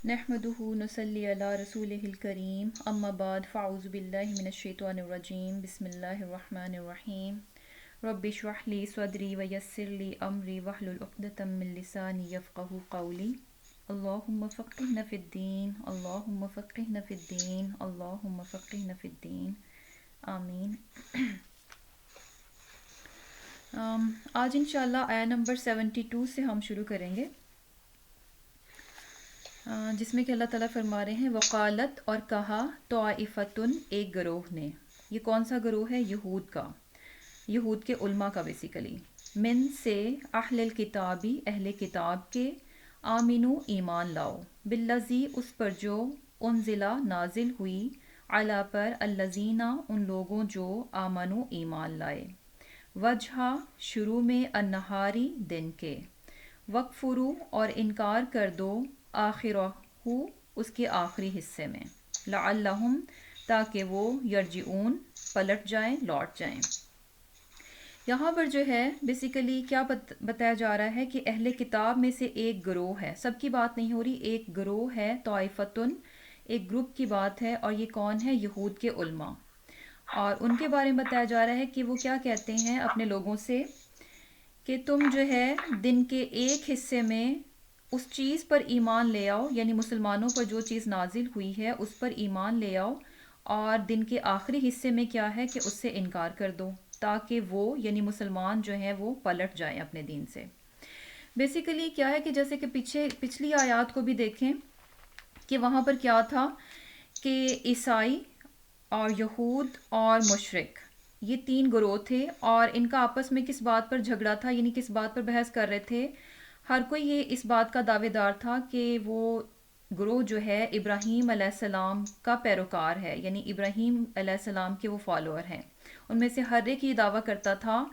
نحمده نصلي على رسوله الكريم اما بعد فاعوذ بالله من الشيطان الرجيم بسم الله الرحمن الرحيم رب اشرح لي صدري ويسر لي امري واحلل عقدة من لساني يفقهوا قولي اللهم فقهنا في الدين اللهم فقهنا في الدين اللهم فقهنا في الدين آمین۔ آج انشاءاللہ آیا نمبر 72 سے ہم شروع کریں گے، جس میں کہ اللہ تعالیٰ فرما رہے ہیں وقالت اور کہا طائفتن ایک گروہ نے۔ یہ کون سا گروہ ہے؟ یہود کا، یہود کے علماء کا بیسیکلی۔ من سے اہل الکتابی اہل کتاب کے، آمینو ایمان لاؤ، بالذی اس پر جو انزلہ نازل ہوئی، علی پر الذین ان لوگوں جو آمنو ایمان لائے، وجہ شروع میں النہاری دن کے، وکفرو اور انکار کر دو آخرہ اس کے آخری حصے میں، لعلہم تاکہ وہ یرجعون پلٹ جائیں، لوٹ جائیں۔ یہاں پر جو ہے بیسیکلی کیا بتایا جا رہا ہے کہ اہل کتاب میں سے ایک گروہ ہے، سب کی بات نہیں ہو رہی، ایک گروہ ہے، طائفتن ایک گروپ کی بات ہے، اور یہ کون ہے؟ یہود کے علماء۔ اور ان کے بارے میں بتایا جا رہا ہے کہ وہ کیا کہتے ہیں اپنے لوگوں سے کہ تم جو ہے دن کے ایک حصے میں اس چیز پر ایمان لے آؤ، یعنی مسلمانوں پر جو چیز نازل ہوئی ہے اس پر ایمان لے آؤ، اور دن کے آخری حصے میں کیا ہے کہ اس سے انکار کر دو، تاکہ وہ یعنی مسلمان جو ہیں وہ پلٹ جائیں اپنے دین سے۔ بیسیکلی کیا ہے کہ جیسے کہ پچھلی آیات کو بھی دیکھیں کہ وہاں پر کیا تھا کہ عیسائی اور یہود اور مشرک یہ تین گروہ تھے، اور ان کا آپس میں کس بات پر جھگڑا تھا، یعنی کس بات پر بحث کر رہے تھے؟ ہر کوئی یہ اس بات کا دعوے دار تھا کہ وہ گروہ جو ہے ابراہیم علیہ السلام کا پیروکار ہے، یعنی ابراہیم علیہ السلام کے وہ فالوور ہیں۔ ان میں سے ہر ایک یہ دعویٰ کرتا تھا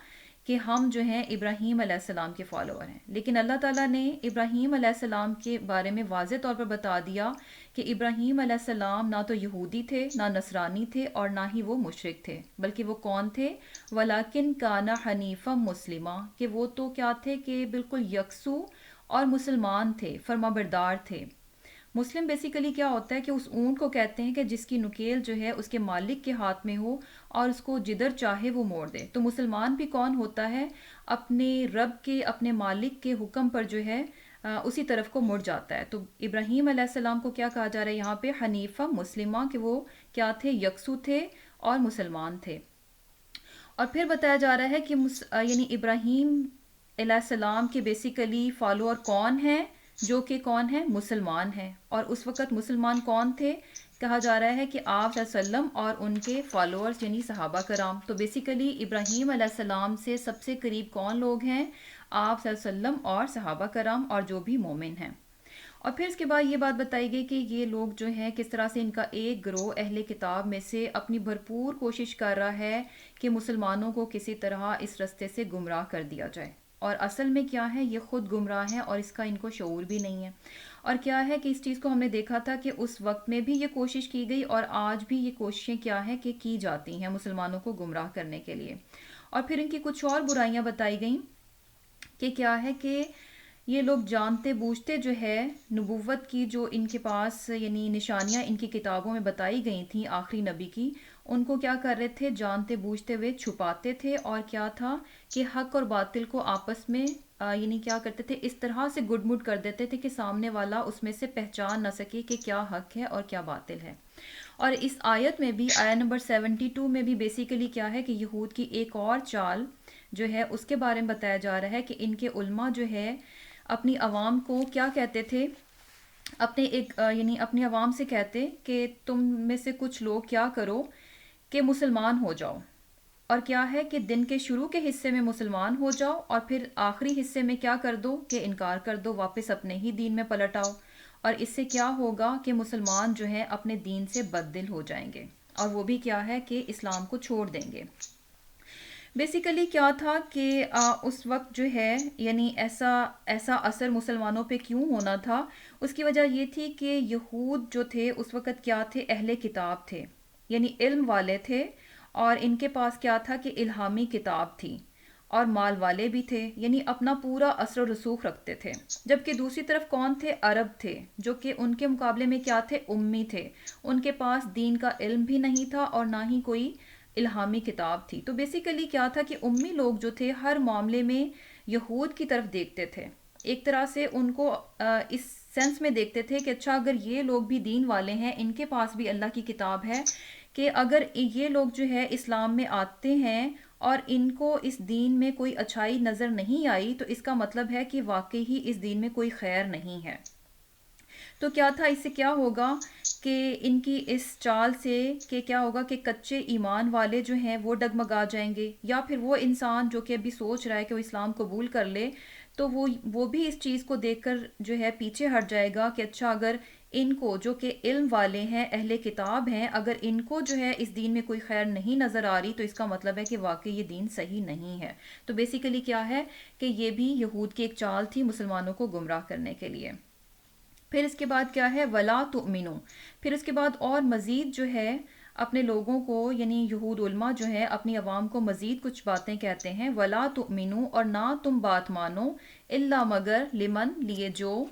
کہ ہم جو ہیں ابراہیم علیہ السلام کے فالوور ہیں، لیکن اللہ تعالیٰ نے ابراہیم علیہ السلام کے بارے میں واضح طور پر بتا دیا کہ ابراہیم علیہ السلام نہ تو یہودی تھے، نہ نصرانی تھے، اور نہ ہی وہ مشرک تھے، بلکہ وہ کون تھے؟ وَلَكِنْ كَانَ حَنِيفًا مُسْلِمًا، کہ وہ تو کیا تھے کہ بالکل یکسو اور مسلمان تھے، فرما بردار تھے۔ مسلم بیسیکلی کیا ہوتا ہے کہ اس اونٹ کو کہتے ہیں کہ جس کی نکیل جو ہے اس کے مالک کے ہاتھ میں ہو اور اس کو جدھر چاہے وہ موڑ دے۔ تو مسلمان بھی کون ہوتا ہے؟ اپنے رب کے، اپنے مالک کے حکم پر جو ہے اسی طرف کو مڑ جاتا ہے۔ تو ابراہیم علیہ السلام کو کیا کہا جا رہا ہے یہاں پہ؟ حنیفہ مسلمہ، کہ وہ کیا تھے؟ یکسو تھے اور مسلمان تھے۔ اور پھر بتایا جا رہا ہے کہ یعنی ابراہیم علیہ السلام کے بیسیکلی فالوور کون ہیں؟ جو کہ کون ہیں؟ مسلمان ہیں۔ اور اس وقت مسلمان کون تھے؟ کہا جا رہا ہے کہ آپ صلی اللہ علیہ وسلم اور ان کے فالوورز یعنی صحابہ کرام۔ تو بیسیکلی ابراہیم علیہ السلام سے سب سے قریب کون لوگ ہیں؟ آپ صلی اللہ علیہ وسلم اور صحابہ کرام اور جو بھی مومن ہیں۔ اور پھر اس کے بعد یہ بات بتائی گئی کہ یہ لوگ جو ہیں کس طرح سے ان کا ایک گروہ اہل کتاب میں سے اپنی بھرپور کوشش کر رہا ہے کہ مسلمانوں کو کسی طرح اس رستے سے گمراہ کر دیا جائے، اور اصل میں کیا ہے؟ یہ خود گمراہ ہیں اور اس کا ان کو شعور بھی نہیں ہے۔ اور کیا ہے کہ اس چیز کو ہم نے دیکھا تھا کہ اس وقت میں بھی یہ کوشش کی گئی، اور آج بھی یہ کوششیں کیا ہے کہ کی جاتی ہیں مسلمانوں کو گمراہ کرنے کے لیے۔ اور پھر ان کی کچھ اور برائیاں بتائی گئیں کہ کیا ہے کہ یہ لوگ جانتے بوجھتے جو ہے نبوت کی جو ان کے پاس یعنی نشانیاں ان کی کتابوں میں بتائی گئی تھیں آخری نبی کی، ان کو کیا کر رہے تھے؟ جانتے بوجھتے ہوئے چھپاتے تھے، اور کیا تھا کہ حق اور باطل کو آپس میں یعنی کیا کرتے تھے؟ اس طرح سے گڈ مڈ کر دیتے تھے کہ سامنے والا اس میں سے پہچان نہ سکے کہ کیا حق ہے اور کیا باطل ہے۔ اور اس آیت میں بھی آیت نمبر 72 میں بھی بیسیکلی کیا ہے کہ یہود کی ایک اور چال جو ہے اس کے بارے میں بتایا جا رہا ہے کہ ان کے علماء جو ہے اپنی عوام کو کیا کہتے تھے؟ یعنی اپنی عوام سے کہتے کہ تم میں سے کچھ لوگ کیا کرو کہ مسلمان ہو جاؤ، اور کیا ہے کہ دن کے شروع کے حصے میں مسلمان ہو جاؤ، اور پھر آخری حصے میں کیا کر دو کہ انکار کر دو، واپس اپنے ہی دین میں پلٹ آؤ۔ اور اس سے کیا ہوگا کہ مسلمان جو ہے اپنے دین سے بددل ہو جائیں گے، اور وہ بھی کیا ہے کہ اسلام کو چھوڑ دیں گے۔ بیسیکلی کیا تھا کہ اس وقت جو ہے یعنی ایسا اثر مسلمانوں پہ کیوں ہونا تھا؟ اس کی وجہ یہ تھی کہ یہود جو تھے اس وقت کیا تھے؟ اہل کتاب تھے، یعنی علم والے تھے، اور ان کے پاس کیا تھا کہ الہامی کتاب تھی، اور مال والے بھی تھے، یعنی اپنا پورا اثر و رسوخ رکھتے تھے، جبکہ دوسری طرف کون تھے؟ عرب تھے، جو کہ ان کے مقابلے میں کیا تھے؟ امی تھے، ان کے پاس دین کا علم بھی نہیں تھا اور نہ ہی کوئی الہامی کتاب تھی۔ تو بیسیکلی کیا تھا کہ امی لوگ جو تھے ہر معاملے میں یہود کی طرف دیکھتے تھے، ایک طرح سے ان کو اس سینس میں دیکھتے تھے کہ اچھا اگر یہ لوگ بھی دین والے ہیں، ان کے پاس بھی اللہ کی کتاب ہے، کہ اگر یہ لوگ جو ہے اسلام میں آتے ہیں اور ان کو اس دین میں کوئی اچھائی نظر نہیں آئی، تو اس کا مطلب ہے کہ واقعی ہی اس دین میں کوئی خیر نہیں ہے۔ تو کیا تھا، اس سے کیا ہوگا کہ ان کی اس چال سے کہ کیا ہوگا کہ کچے ایمان والے جو ہیں وہ ڈگمگا جائیں گے، یا پھر وہ انسان جو کہ ابھی سوچ رہا ہے کہ وہ اسلام قبول کر لے، تو وہ بھی اس چیز کو دیکھ کر جو ہے پیچھے ہٹ جائے گا کہ اچھا اگر ان کو جو کہ علم والے ہیں، اہل کتاب ہیں، اگر ان کو جو ہے اس دین میں کوئی خیر نہیں نظر آ رہی، تو اس کا مطلب ہے کہ واقعی یہ دین صحیح نہیں ہے۔ تو بیسیکلی کیا ہے کہ یہ بھی یہود کی ایک چال تھی مسلمانوں کو گمراہ کرنے کے لیے۔ پھر اس کے بعد کیا ہے؟ ولا تؤمنو، پھر اس کے بعد اور مزید جو ہے اپنے لوگوں کو، یعنی یہود علماء جو ہے اپنی عوام کو مزید کچھ باتیں کہتے ہیں، ولا تؤمنو، اور نہ تم بات مانو، الا مگر لمن، لیے جو،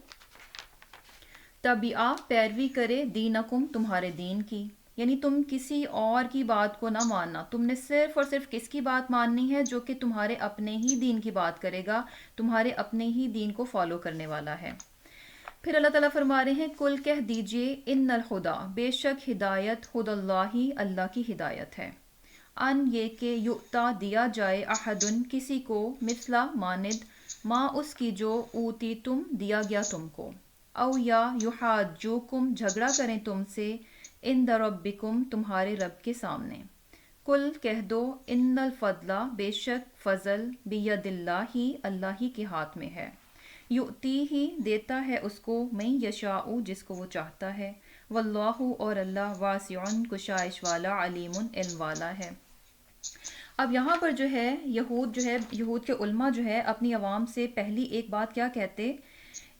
تبعہ پیروی کرے، دینکم تمہارے دین کی، یعنی تم کسی اور کی بات کو نہ ماننا، تم نے صرف اور صرف کس کی بات ماننی ہے؟ جو کہ تمہارے اپنے ہی دین کی بات کرے گا، تمہارے اپنے ہی دین کو فالو کرنے والا ہے۔ پھر اللہ تعالیٰ فرما رہے ہیں کل کہہ دیجئے ان الہدا، بے شک ہدایت، خود اللہ، اللہ کی ہدایت ہے، ان یہ کہ یؤتا دیا جائے، احدن کسی کو، مثلا ماند، ما اس کی جو، اوتی تم دیا گیا تم کو، او یا یحاجوکم جھگڑا کریں تم سے، عند ربکم تمہارے رب کے سامنے، کل کہہ دو ان الفضل بے شک فضل، بید اللہ اللہ ہی کے ہاتھ میں ہے، یؤتی ہی دیتا ہے اس کو، من یشاء جس کو وہ چاہتا ہے، واللہ اور اللہ، واسع گشائش والا، علیم علم والا ہے۔ اب یہاں پر جو ہے یہود کے علماء جو ہے اپنی عوام سے پہلی ایک بات کیا کہتے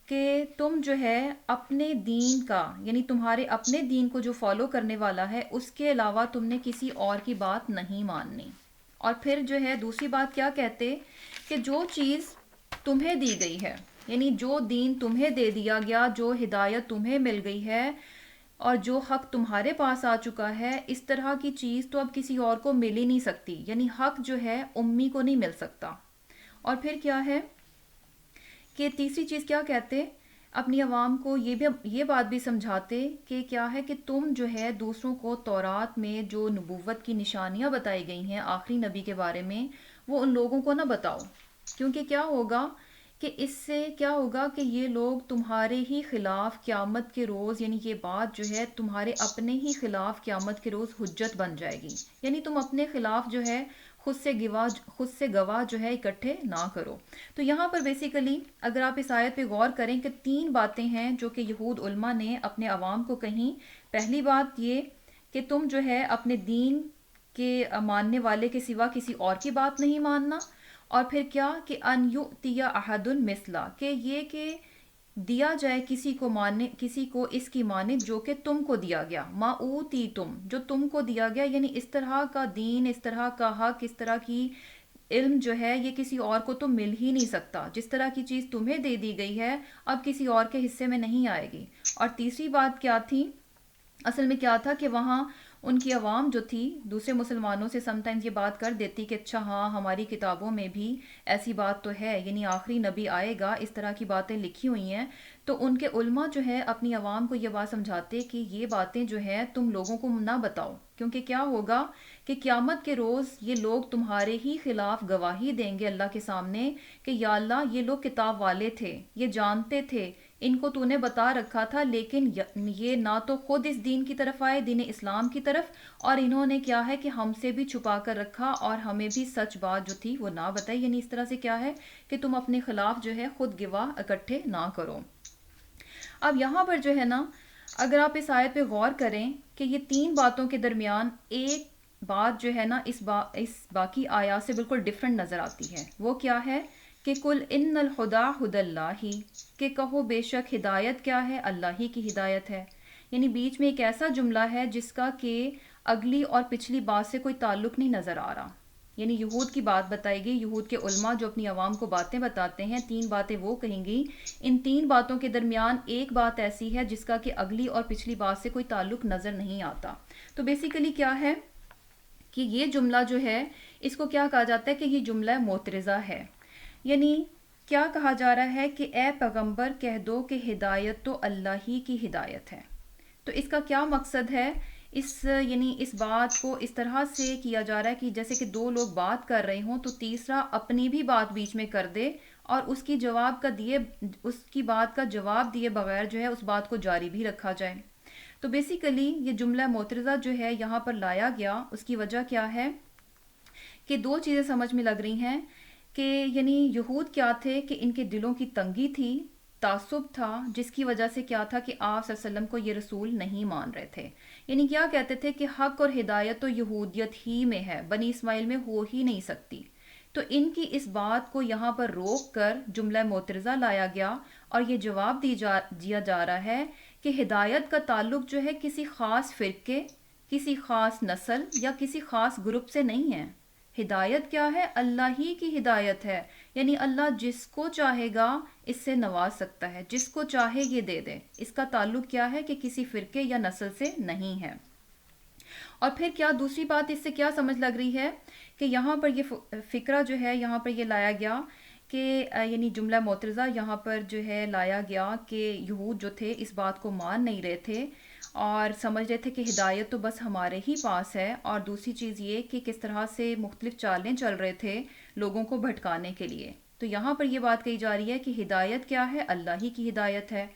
کہ تم جو ہے اپنے دین کا، یعنی تمہارے اپنے دین کو جو فالو کرنے والا ہے، اس کے علاوہ تم نے کسی اور کی بات نہیں ماننی۔ اور پھر جو ہے دوسری بات کیا کہتے کہ جو چیز تمہیں دی گئی ہے، یعنی جو دین تمہیں دے دیا گیا، جو ہدایت تمہیں مل گئی ہے، اور جو حق تمہارے پاس آ چکا ہے، اس طرح کی چیز تو اب کسی اور کو مل ہی نہیں سکتی، یعنی حق جو ہے امی کو نہیں مل سکتا۔ اور پھر کیا ہے کہ تیسری چیز کیا کہتے، اپنی عوام کو یہ بات بھی سمجھاتے کہ کیا ہے کہ تم جو ہے دوسروں کو تورات میں جو نبوت کی نشانیاں بتائی گئی ہیں آخری نبی کے بارے میں، وہ ان لوگوں کو نہ بتاؤ، کیونکہ کیا ہوگا کہ اس سے کیا ہوگا کہ یہ لوگ تمہارے ہی خلاف قیامت کے روز، یعنی یہ بات جو ہے تمہارے اپنے ہی خلاف قیامت کے روز حجت بن جائے گی، یعنی تم اپنے خلاف جو ہے خود سے گواہ جو ہے اکٹھے نہ کرو۔ تو یہاں پر بیسیکلی اگر آپ اس آیت پہ غور کریں کہ تین باتیں ہیں جو کہ یہود علماء نے اپنے عوام کو کہیں۔ پہلی بات یہ کہ تم جو ہے اپنے دین کے ماننے والے کے سوا کسی اور کی بات نہیں ماننا، اور پھر کیا کہ ان یؤتی احد مثلا، کہ یہ کہ دیا جائے کسی کو اس کی مانند جو کہ تم کو دیا گیا، ما اوتی تم، جو تم کو دیا گیا، یعنی اس طرح کا دین، اس طرح کا حق، اس طرح کی علم جو ہے یہ کسی اور کو تو مل ہی نہیں سکتا، جس طرح کی چیز تمہیں دے دی گئی ہے اب کسی اور کے حصے میں نہیں آئے گی۔ اور تیسری بات کیا تھی، اصل میں کیا تھا کہ وہاں ان کی عوام جو تھی دوسرے مسلمانوں سے سم ٹائمز یہ بات کر دیتی کہ اچھا ہاں ہماری کتابوں میں بھی ایسی بات تو ہے، یعنی آخری نبی آئے گا، اس طرح کی باتیں لکھی ہوئی ہیں، تو ان کے علماء جو ہے اپنی عوام کو یہ بات سمجھاتے کہ یہ باتیں جو ہے تم لوگوں کو نہ بتاؤ، کیونکہ کیا ہوگا کہ قیامت کے روز یہ لوگ تمہارے ہی خلاف گواہی دیں گے اللہ کے سامنے کہ یا اللہ یہ لوگ کتاب والے تھے، یہ جانتے تھے، ان کو تو نے بتا رکھا تھا، لیکن یہ نہ تو خود اس دین کی طرف آئے، دین اسلام کی طرف، اور انہوں نے کیا ہے کہ ہم سے بھی چھپا کر رکھا اور ہمیں بھی سچ بات جو تھی وہ نہ بتائی، یعنی اس طرح سے کیا ہے کہ تم اپنے خلاف جو ہے خود گواہ اکٹھے نہ کرو۔ اب یہاں پر جو ہے نا اگر آپ اس آیت پہ غور کریں کہ یہ تین باتوں کے درمیان ایک بات جو ہے نا اس باقی آیات سے بالکل ڈیفرنٹ نظر آتی ہے، وہ کیا ہے کہ کل ان الہدا ہد اللہ، کہ کہو بے شک ہدایت کیا ہے، اللہ ہی کی ہدایت ہے، یعنی بیچ میں ایک ایسا جملہ ہے جس کا کہ اگلی اور پچھلی بات سے کوئی تعلق نہیں نظر آ رہا، یعنی یہود کی بات بتائے گی. یہود کے علماء جو اپنی عوام کو باتیں بتاتے ہیں، 3 باتیں وہ کہیں گی. ان 3 باتوں کے درمیان ایک بات ایسی ہے جس کا کہ اگلی اور پچھلی بات سے کوئی تعلق نظر نہیں آتا. تو بیسیکلی کیا ہے کہ یہ جملہ جو ہے اس کو کیا کہا جاتا ہے کہ یہ جملہ معترضہ ہے. یعنی کیا کہا جا رہا ہے کہ اے پیغمبر کہہ دو کہ ہدایت تو اللہ ہی کی ہدایت ہے. تو اس کا کیا مقصد ہے؟ یعنی اس بات کو اس طرح سے کیا جا رہا ہے کہ جیسے کہ 2 لوگ بات کر رہے ہوں تو تیسرا اپنی بھی بات بیچ میں کر دے اور اس کی بات کا جواب دیے بغیر جو ہے اس بات کو جاری بھی رکھا جائے. تو بیسیکلی یہ جملہ معترضہ جو ہے یہاں پر لایا گیا، اس کی وجہ کیا ہے کہ 2 چیزیں سمجھ میں لگ رہی ہیں کہ یعنی یہود کیا تھے کہ ان کے دلوں کی تنگی تھی، تعصب تھا، جس کی وجہ سے کیا تھا کہ آپ صلی اللہ علیہ وسلم کو یہ رسول نہیں مان رہے تھے. یعنی کیا کہتے تھے کہ حق اور ہدایت تو یہودیت ہی میں ہے، بنی اسماعیل میں ہو ہی نہیں سکتی. تو ان کی اس بات کو یہاں پر روک کر جملہ معترضہ لایا گیا اور یہ جواب دیا جا رہا ہے کہ ہدایت کا تعلق جو ہے کسی خاص فرقے، کسی خاص نسل یا کسی خاص گروپ سے نہیں ہے. ہدایت کیا ہے؟ اللہ ہی کی ہدایت ہے. یعنی اللہ جس کو چاہے گا اس سے نواز سکتا ہے، جس کو چاہے یہ دے دے. اس کا تعلق کیا ہے کہ کسی فرقے یا نسل سے نہیں ہے. اور پھر کیا دوسری بات اس سے کیا سمجھ لگ رہی ہے کہ یہاں پر یہ فکرہ جو ہے یہاں پر یہ لایا گیا کہ یعنی جملہ معترضہ یہاں پر جو ہے لایا گیا کہ یہود جو تھے اس بات کو مان نہیں رہے تھے اور سمجھ رہے تھے کہ ہدایت تو بس ہمارے ہی پاس ہے. اور دوسری چیز یہ کہ کس طرح سے مختلف چالیں چل رہے تھے لوگوں کو بھٹکانے کے لیے. تو یہاں پر یہ بات کہی جا رہی ہے کہ ہدایت کیا ہے؟ اللہ ہی کی ہدایت ہے.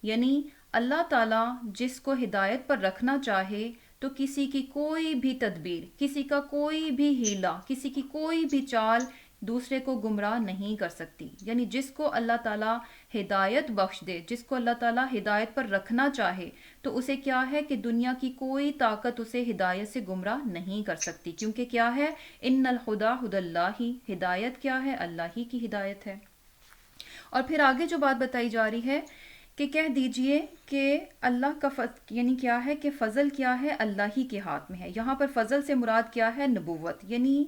یعنی اللہ تعالیٰ جس کو ہدایت پر رکھنا چاہے تو کسی کی کوئی بھی تدبیر، کسی کا کوئی بھی ہیلا، کسی کی کوئی بھی چال دوسرے کو گمراہ نہیں کر سکتی. یعنی جس کو اللہ تعالیٰ ہدایت بخش دے، جس کو اللہ تعالیٰ ہدایت پر رکھنا چاہے تو اسے کیا ہے کہ دنیا کی کوئی طاقت اسے ہدایت سے گمراہ نہیں کر سکتی. کیونکہ کیا ہے؟ ان الہدی ہدی اللہ، ہدایت کیا ہے؟ اللہ ہی کی ہدایت ہے. اور پھر آگے جو بات بتائی جا رہی ہے کہ کہہ دیجئے کہ اللہ کا یعنی کیا ہے کہ فضل کیا ہے؟ اللہ ہی کے ہاتھ میں ہے. یہاں پر فضل سے مراد کیا ہے؟ نبوت. یعنی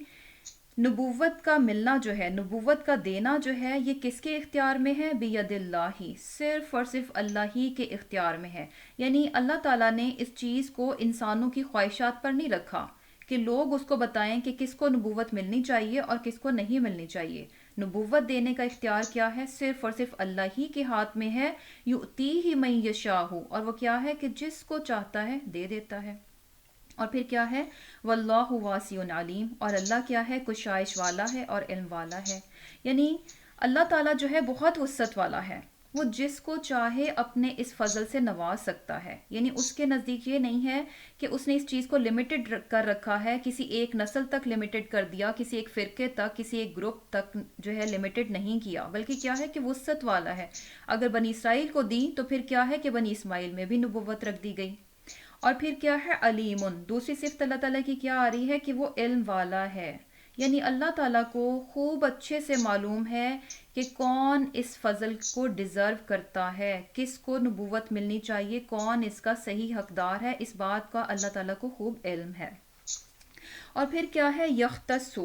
نبوت کا ملنا جو ہے، نبوت کا دینا جو ہے یہ کس کے اختیار میں ہے؟ بید اللہ، صرف اور صرف اللہ ہی کے اختیار میں ہے. یعنی اللہ تعالیٰ نے اس چیز کو انسانوں کی خواہشات پر نہیں رکھا کہ لوگ اس کو بتائیں کہ کس کو نبوت ملنی چاہیے اور کس کو نہیں ملنی چاہیے. نبوت دینے کا اختیار کیا ہے؟ صرف اور صرف اللہ ہی کے ہاتھ میں ہے. یؤتیہ من یشاء، اور وہ کیا ہے کہ جس کو چاہتا ہے دے دیتا ہے. اور پھر کیا ہے؟ واللہ واسع علیم، اور اللہ کیا ہے؟ کشائش والا ہے اور علم والا ہے. یعنی اللہ تعالیٰ جو ہے بہت وسعت والا ہے، وہ جس کو چاہے اپنے اس فضل سے نواز سکتا ہے. یعنی اس کے نزدیک یہ نہیں ہے کہ اس نے اس چیز کو لمیٹڈ کر رکھا ہے، کسی ایک نسل تک لمیٹڈ کر دیا، کسی ایک فرقے تک، کسی ایک گروپ تک جو ہے لمیٹڈ نہیں کیا، بلکہ کیا ہے کہ وسعت والا ہے. اگر بنی اسرائیل کو دی تو پھر کیا ہے کہ بنی اسماعیل میں بھی نبوت رکھ دی گئی. اور پھر کیا ہے؟ علیم، دوسری صفت اللہ تعالیٰ کی کیا آ رہی ہے کہ وہ علم والا ہے. یعنی اللہ تعالیٰ کو خوب اچھے سے معلوم ہے کہ کون اس فضل کو ڈیزرو کرتا ہے، کس کو نبوت ملنی چاہیے، کون اس کا صحیح حقدار ہے. اس بات کا اللہ تعالیٰ کو خوب علم ہے. اور پھر کیا ہے؟ یختص،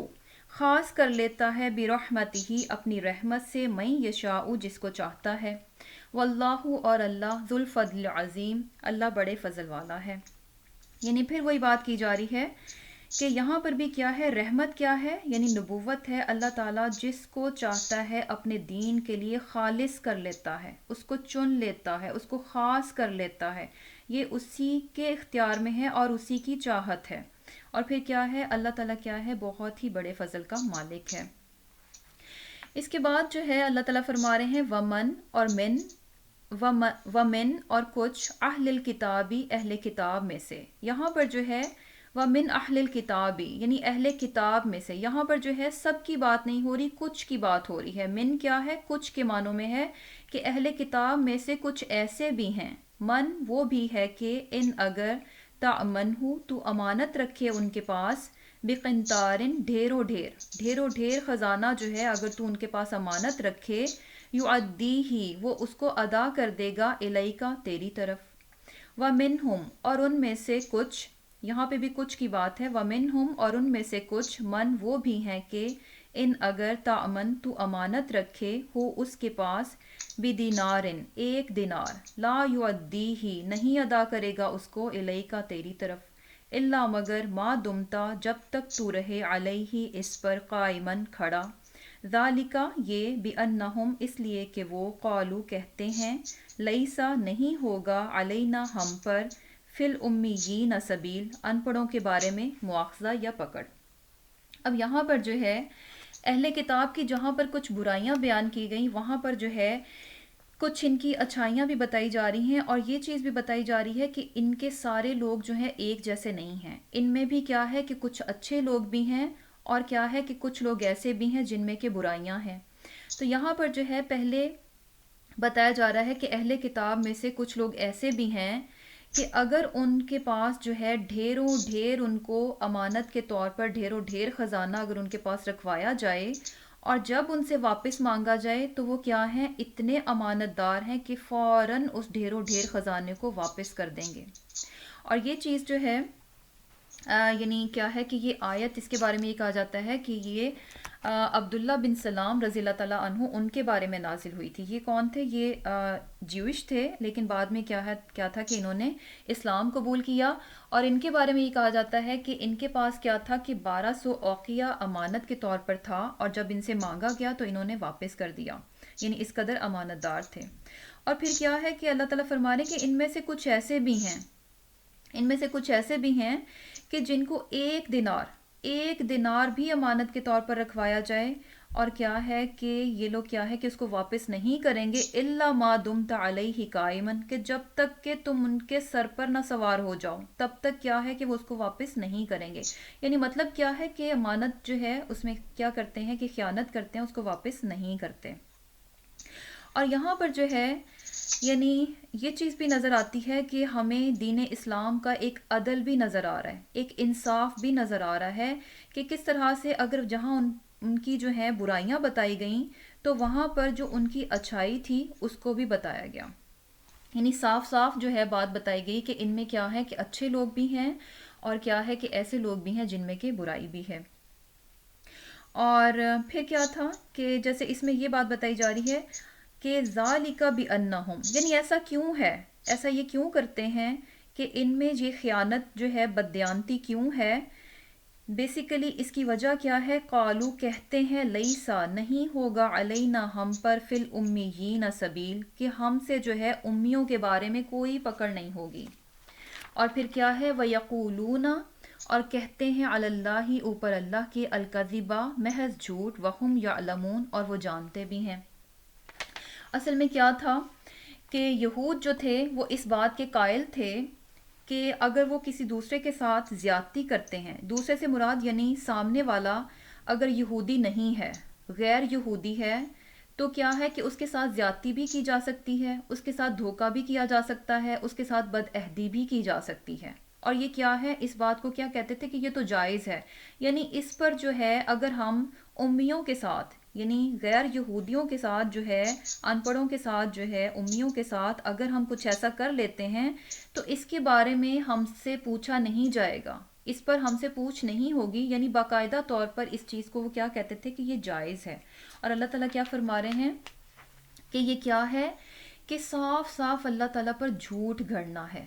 خاص کر لیتا ہے، برحمتہ، اپنی رحمت سے، من یشاء، جس کو چاہتا ہے. واللہ، اور اللہ، ذو الفضل العظیم، اللہ بڑے فضل والا ہے. یعنی پھر وہی بات کی جا رہی ہے کہ یہاں پر بھی کیا ہے؟ رحمت کیا ہے؟ یعنی نبوت ہے. اللہ تعالیٰ جس کو چاہتا ہے اپنے دین کے لیے خالص کر لیتا ہے، اس کو چن لیتا ہے، اس کو خاص کر لیتا ہے. یہ اسی کے اختیار میں ہے اور اسی کی چاہت ہے. اور پھر کیا ہے؟ اللہ تعالیٰ کیا ہے؟ بہت ہی بڑے فضل کا مالک ہے. اس کے بعد جو ہے اللہ تعالیٰ فرما رہے ہیں ومن، اور ومن اور کچھ، اہل الکتابی، اہل کتاب میں سے. یہاں پر جو ہے ومن اہل الکتابی یعنی اہل کتاب میں سے، یہاں پر جو ہے سب کی بات نہیں ہو رہی، کچھ کی بات ہو رہی ہے. من کیا ہے؟ کچھ کے معنوں میں ہے کہ اہل کتاب میں سے کچھ ایسے بھی ہیں. من وہ بھی ہے کہ ان اگر تأمنہ، تو امانت رکھے ان کے پاس، بقنطارن، ڈھیروں ڈھیر خزانہ جو ہے اگر تو ان کے پاس امانت رکھے، یعدیہ، وہ اس کو ادا کر دے گا، الیکا، تیری طرف. ومنہم، اور ان میں سے کچھ، یہاں پہ بھی کچھ کی بات ہے، وَمِنْهُمْ اور ان میں سے کچھ، من وہ بھی ہیں کہ ان اگر تامن تو امانت رکھے ہو اس کے پاس، بدینارن ایک دینار، لا یؤدیہ نہیں ادا کرے گا اس کو، الیکا تیری طرف، الا مگر ما دمتا جب تک تو رہے، علیہ اس پر، قائمن کھڑا، ذالکا یہ، بانہم اس لیے کہ وہ، قالو کہتے ہیں، لیسا نہیں ہوگا، علینا ہم پر، فی الامیین سبیل ان پڑھوں کے بارے میں مواخذہ یا پکڑ۔ اب یہاں پر جو ہے اہل کتاب کی جہاں پر کچھ برائیاں بیان کی گئیں، وہاں پر جو ہے کچھ ان کی اچھائیاں بھی بتائی جا رہی ہیں، اور یہ چیز بھی بتائی جا رہی ہے کہ ان کے سارے لوگ جو ہیں ایک جیسے نہیں ہیں، ان میں بھی کیا ہے کہ کچھ اچھے لوگ بھی ہیں، اور کیا ہے کہ کچھ لوگ ایسے بھی ہیں جن میں کہ برائیاں ہیں۔ تو یہاں پر جو ہے پہلے بتایا جا رہا ہے کہ اہل کتاب میں سے کچھ لوگ ایسے بھی ہیں کہ اگر ان کے پاس جو ہے ڈھیروں ڈھیر ان کو امانت کے طور پر ڈھیروں ڈھیر خزانہ اگر ان کے پاس رکھوایا جائے، اور جب ان سے واپس مانگا جائے تو وہ کیا ہیں، اتنے امانت دار ہیں کہ فوراً اس ڈھیروں ڈھیر خزانے کو واپس کر دیں گے۔ اور یہ چیز جو ہے یعنی کیا ہے کہ یہ آیت اس کے بارے میں یہ کہا جاتا ہے کہ یہ عبداللہ بن سلام رضی اللہ تعالیٰ عنہ ان کے بارے میں نازل ہوئی تھی۔ یہ کون تھے؟ یہ جیوش تھے، لیکن بعد میں کیا تھا کہ انہوں نے اسلام قبول کیا، اور ان کے بارے میں یہ کہا جاتا ہے کہ ان کے پاس کیا تھا کہ 1200 اوقیہ امانت کے طور پر تھا، اور جب ان سے مانگا گیا تو انہوں نے واپس کر دیا، یعنی اس قدر امانت دار تھے۔ اور پھر کیا ہے کہ اللہ تعالیٰ فرما رہے ہیں کہ ان میں سے کچھ ایسے بھی ہیں، ان میں سے کچھ ایسے بھی ہیں کہ جن کو ایک دینار بھی امانت کے طور پر رکھوایا جائے، اور کیا ہے کہ یہ لوگ کیا ہے کہ اس کو واپس نہیں کریں گے، الا ما دمت علیہ قائمن کہ جب تک کہ تم ان کے سر پر نہ سوار ہو جاؤ تب تک کیا ہے کہ وہ اس کو واپس نہیں کریں گے۔ یعنی مطلب کیا ہے کہ امانت جو ہے اس میں کیا کرتے ہیں کہ خیانت کرتے ہیں، اس کو واپس نہیں کرتے۔ اور یہاں پر جو ہے یعنی یہ چیز بھی نظر آتی ہے کہ ہمیں دین اسلام کا ایک عدل بھی نظر آ رہا ہے، ایک انصاف بھی نظر آ رہا ہے کہ کس طرح سے اگر جہاں ان کی جو ہے برائیاں بتائی گئیں تو وہاں پر جو ان کی اچھائی تھی اس کو بھی بتایا گیا، یعنی صاف صاف جو ہے بات بتائی گئی کہ ان میں کیا ہے کہ اچھے لوگ بھی ہیں، اور کیا ہے کہ ایسے لوگ بھی ہیں جن میں کہ برائی بھی ہے۔ اور پھر کیا تھا کہ جیسے اس میں یہ بات بتائی جا رہی ہے کہ ذالک بانہم، یعنی ایسا کیوں ہے، ایسا یہ کیوں کرتے ہیں کہ ان میں یہ خیانت جو ہے، بددیانتی کیوں ہے؟ بیسیکلی اس کی وجہ کیا ہے؟ قالو کہتے ہیں، لیسا نہیں ہوگا، علینا ہم پر، فی الامیین سبیل کہ ہم سے جو ہے امیوں کے بارے میں کوئی پکڑ نہیں ہوگی۔ اور پھر کیا ہے؟ وَيَقُولُونَ اور کہتے ہیں، علی اللہ اوپر اللہ کے، الکذبہ محض جھوٹ، وہم یعلمون اور وہ جانتے بھی ہیں۔ اصل میں کیا تھا کہ یہود جو تھے وہ اس بات کے قائل تھے کہ اگر وہ کسی دوسرے کے ساتھ زیادتی کرتے ہیں، دوسرے سے مراد یعنی سامنے والا اگر یہودی نہیں ہے، غیر یہودی ہے، تو کیا ہے کہ اس کے ساتھ زیادتی بھی کی جا سکتی ہے، اس کے ساتھ دھوکہ بھی کیا جا سکتا ہے، اس کے ساتھ بدعہدی بھی کی جا سکتی ہے۔ اور یہ کیا ہے، اس بات کو کیا کہتے تھے کہ یہ تو جائز ہے، یعنی اس پر جو ہے اگر ہم امیوں کے ساتھ یعنی غیر یہودیوں کے ساتھ جو ہے، ان پڑھوں کے ساتھ جو ہے، امیوں کے ساتھ اگر ہم کچھ ایسا کر لیتے ہیں تو اس کے بارے میں ہم سے پوچھا نہیں جائے گا، اس پر ہم سے پوچھ نہیں ہوگی، یعنی باقاعدہ طور پر اس چیز کو وہ کیا کہتے تھے کہ یہ جائز ہے۔ اور اللہ تعالیٰ کیا فرما رہے ہیں کہ یہ کیا ہے کہ صاف صاف اللہ تعالیٰ پر جھوٹ گھڑنا ہے،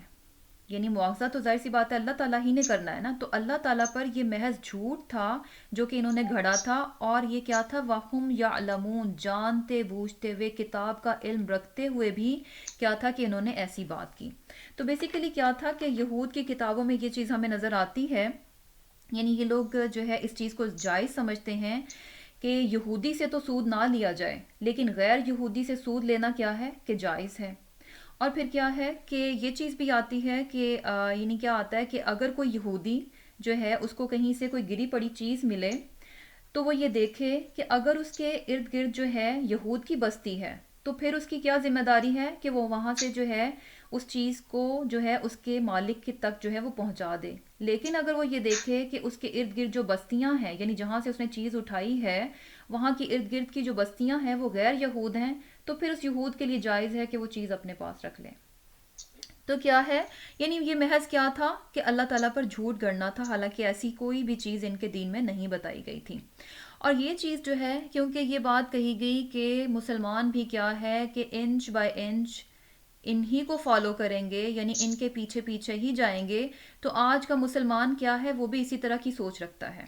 یعنی مواخذہ تو ظاہر سی بات ہے اللہ تعالیٰ ہی نے کرنا ہے نا، تو اللہ تعالیٰ پر یہ محض جھوٹ تھا جو کہ انہوں نے گھڑا تھا، اور یہ کیا تھا، وَهُمْ يَعْلَمُونَ جانتے بوجھتے ہوئے، کتاب کا علم رکھتے ہوئے بھی کیا تھا کہ انہوں نے ایسی بات کی۔ تو بیسیکلی کیا تھا کہ یہود کی کتابوں میں یہ چیز ہمیں نظر آتی ہے، یعنی یہ لوگ جو ہے اس چیز کو جائز سمجھتے ہیں کہ یہودی سے تو سود نہ لیا جائے، لیکن غیر یہودی سے سود لینا کیا ہے کہ جائز ہے۔ اور پھر کیا ہے کہ یہ چیز بھی آتی ہے کہ یعنی کیا آتا ہے کہ اگر کوئی یہودی جو ہے اس کو کہیں سے کوئی گری پڑی چیز ملے تو وہ یہ دیکھے کہ اگر اس کے ارد گرد جو ہے یہود کی بستی ہے تو پھر اس کی کیا ذمہ داری ہے کہ وہ وہاں سے جو ہے اس چیز کو جو ہے اس کے مالک کی تک جو ہے وہ پہنچا دے۔ لیکن اگر وہ یہ دیکھے کہ اس کے ارد گرد جو بستیاں ہیں، یعنی جہاں سے اس نے چیز اٹھائی ہے، وہاں کی ارد گرد کی جو بستیاں ہیں وہ غیر یہود ہیں، تو پھر اس یہود کے لیے جائز ہے کہ وہ چیز اپنے پاس رکھ لے۔ تو کیا ہے، یعنی یہ محض کیا تھا کہ اللہ تعالیٰ پر جھوٹ گڑنا تھا، حالانکہ ایسی کوئی بھی چیز ان کے دین میں نہیں بتائی گئی تھی۔ اور یہ چیز جو ہے، کیونکہ یہ بات کہی گئی کہ مسلمان بھی کیا ہے کہ انچ بائی انچ انہی کو فالو کریں گے، یعنی ان کے پیچھے پیچھے ہی جائیں گے، تو آج کا مسلمان کیا ہے، وہ بھی اسی طرح کی سوچ رکھتا ہے۔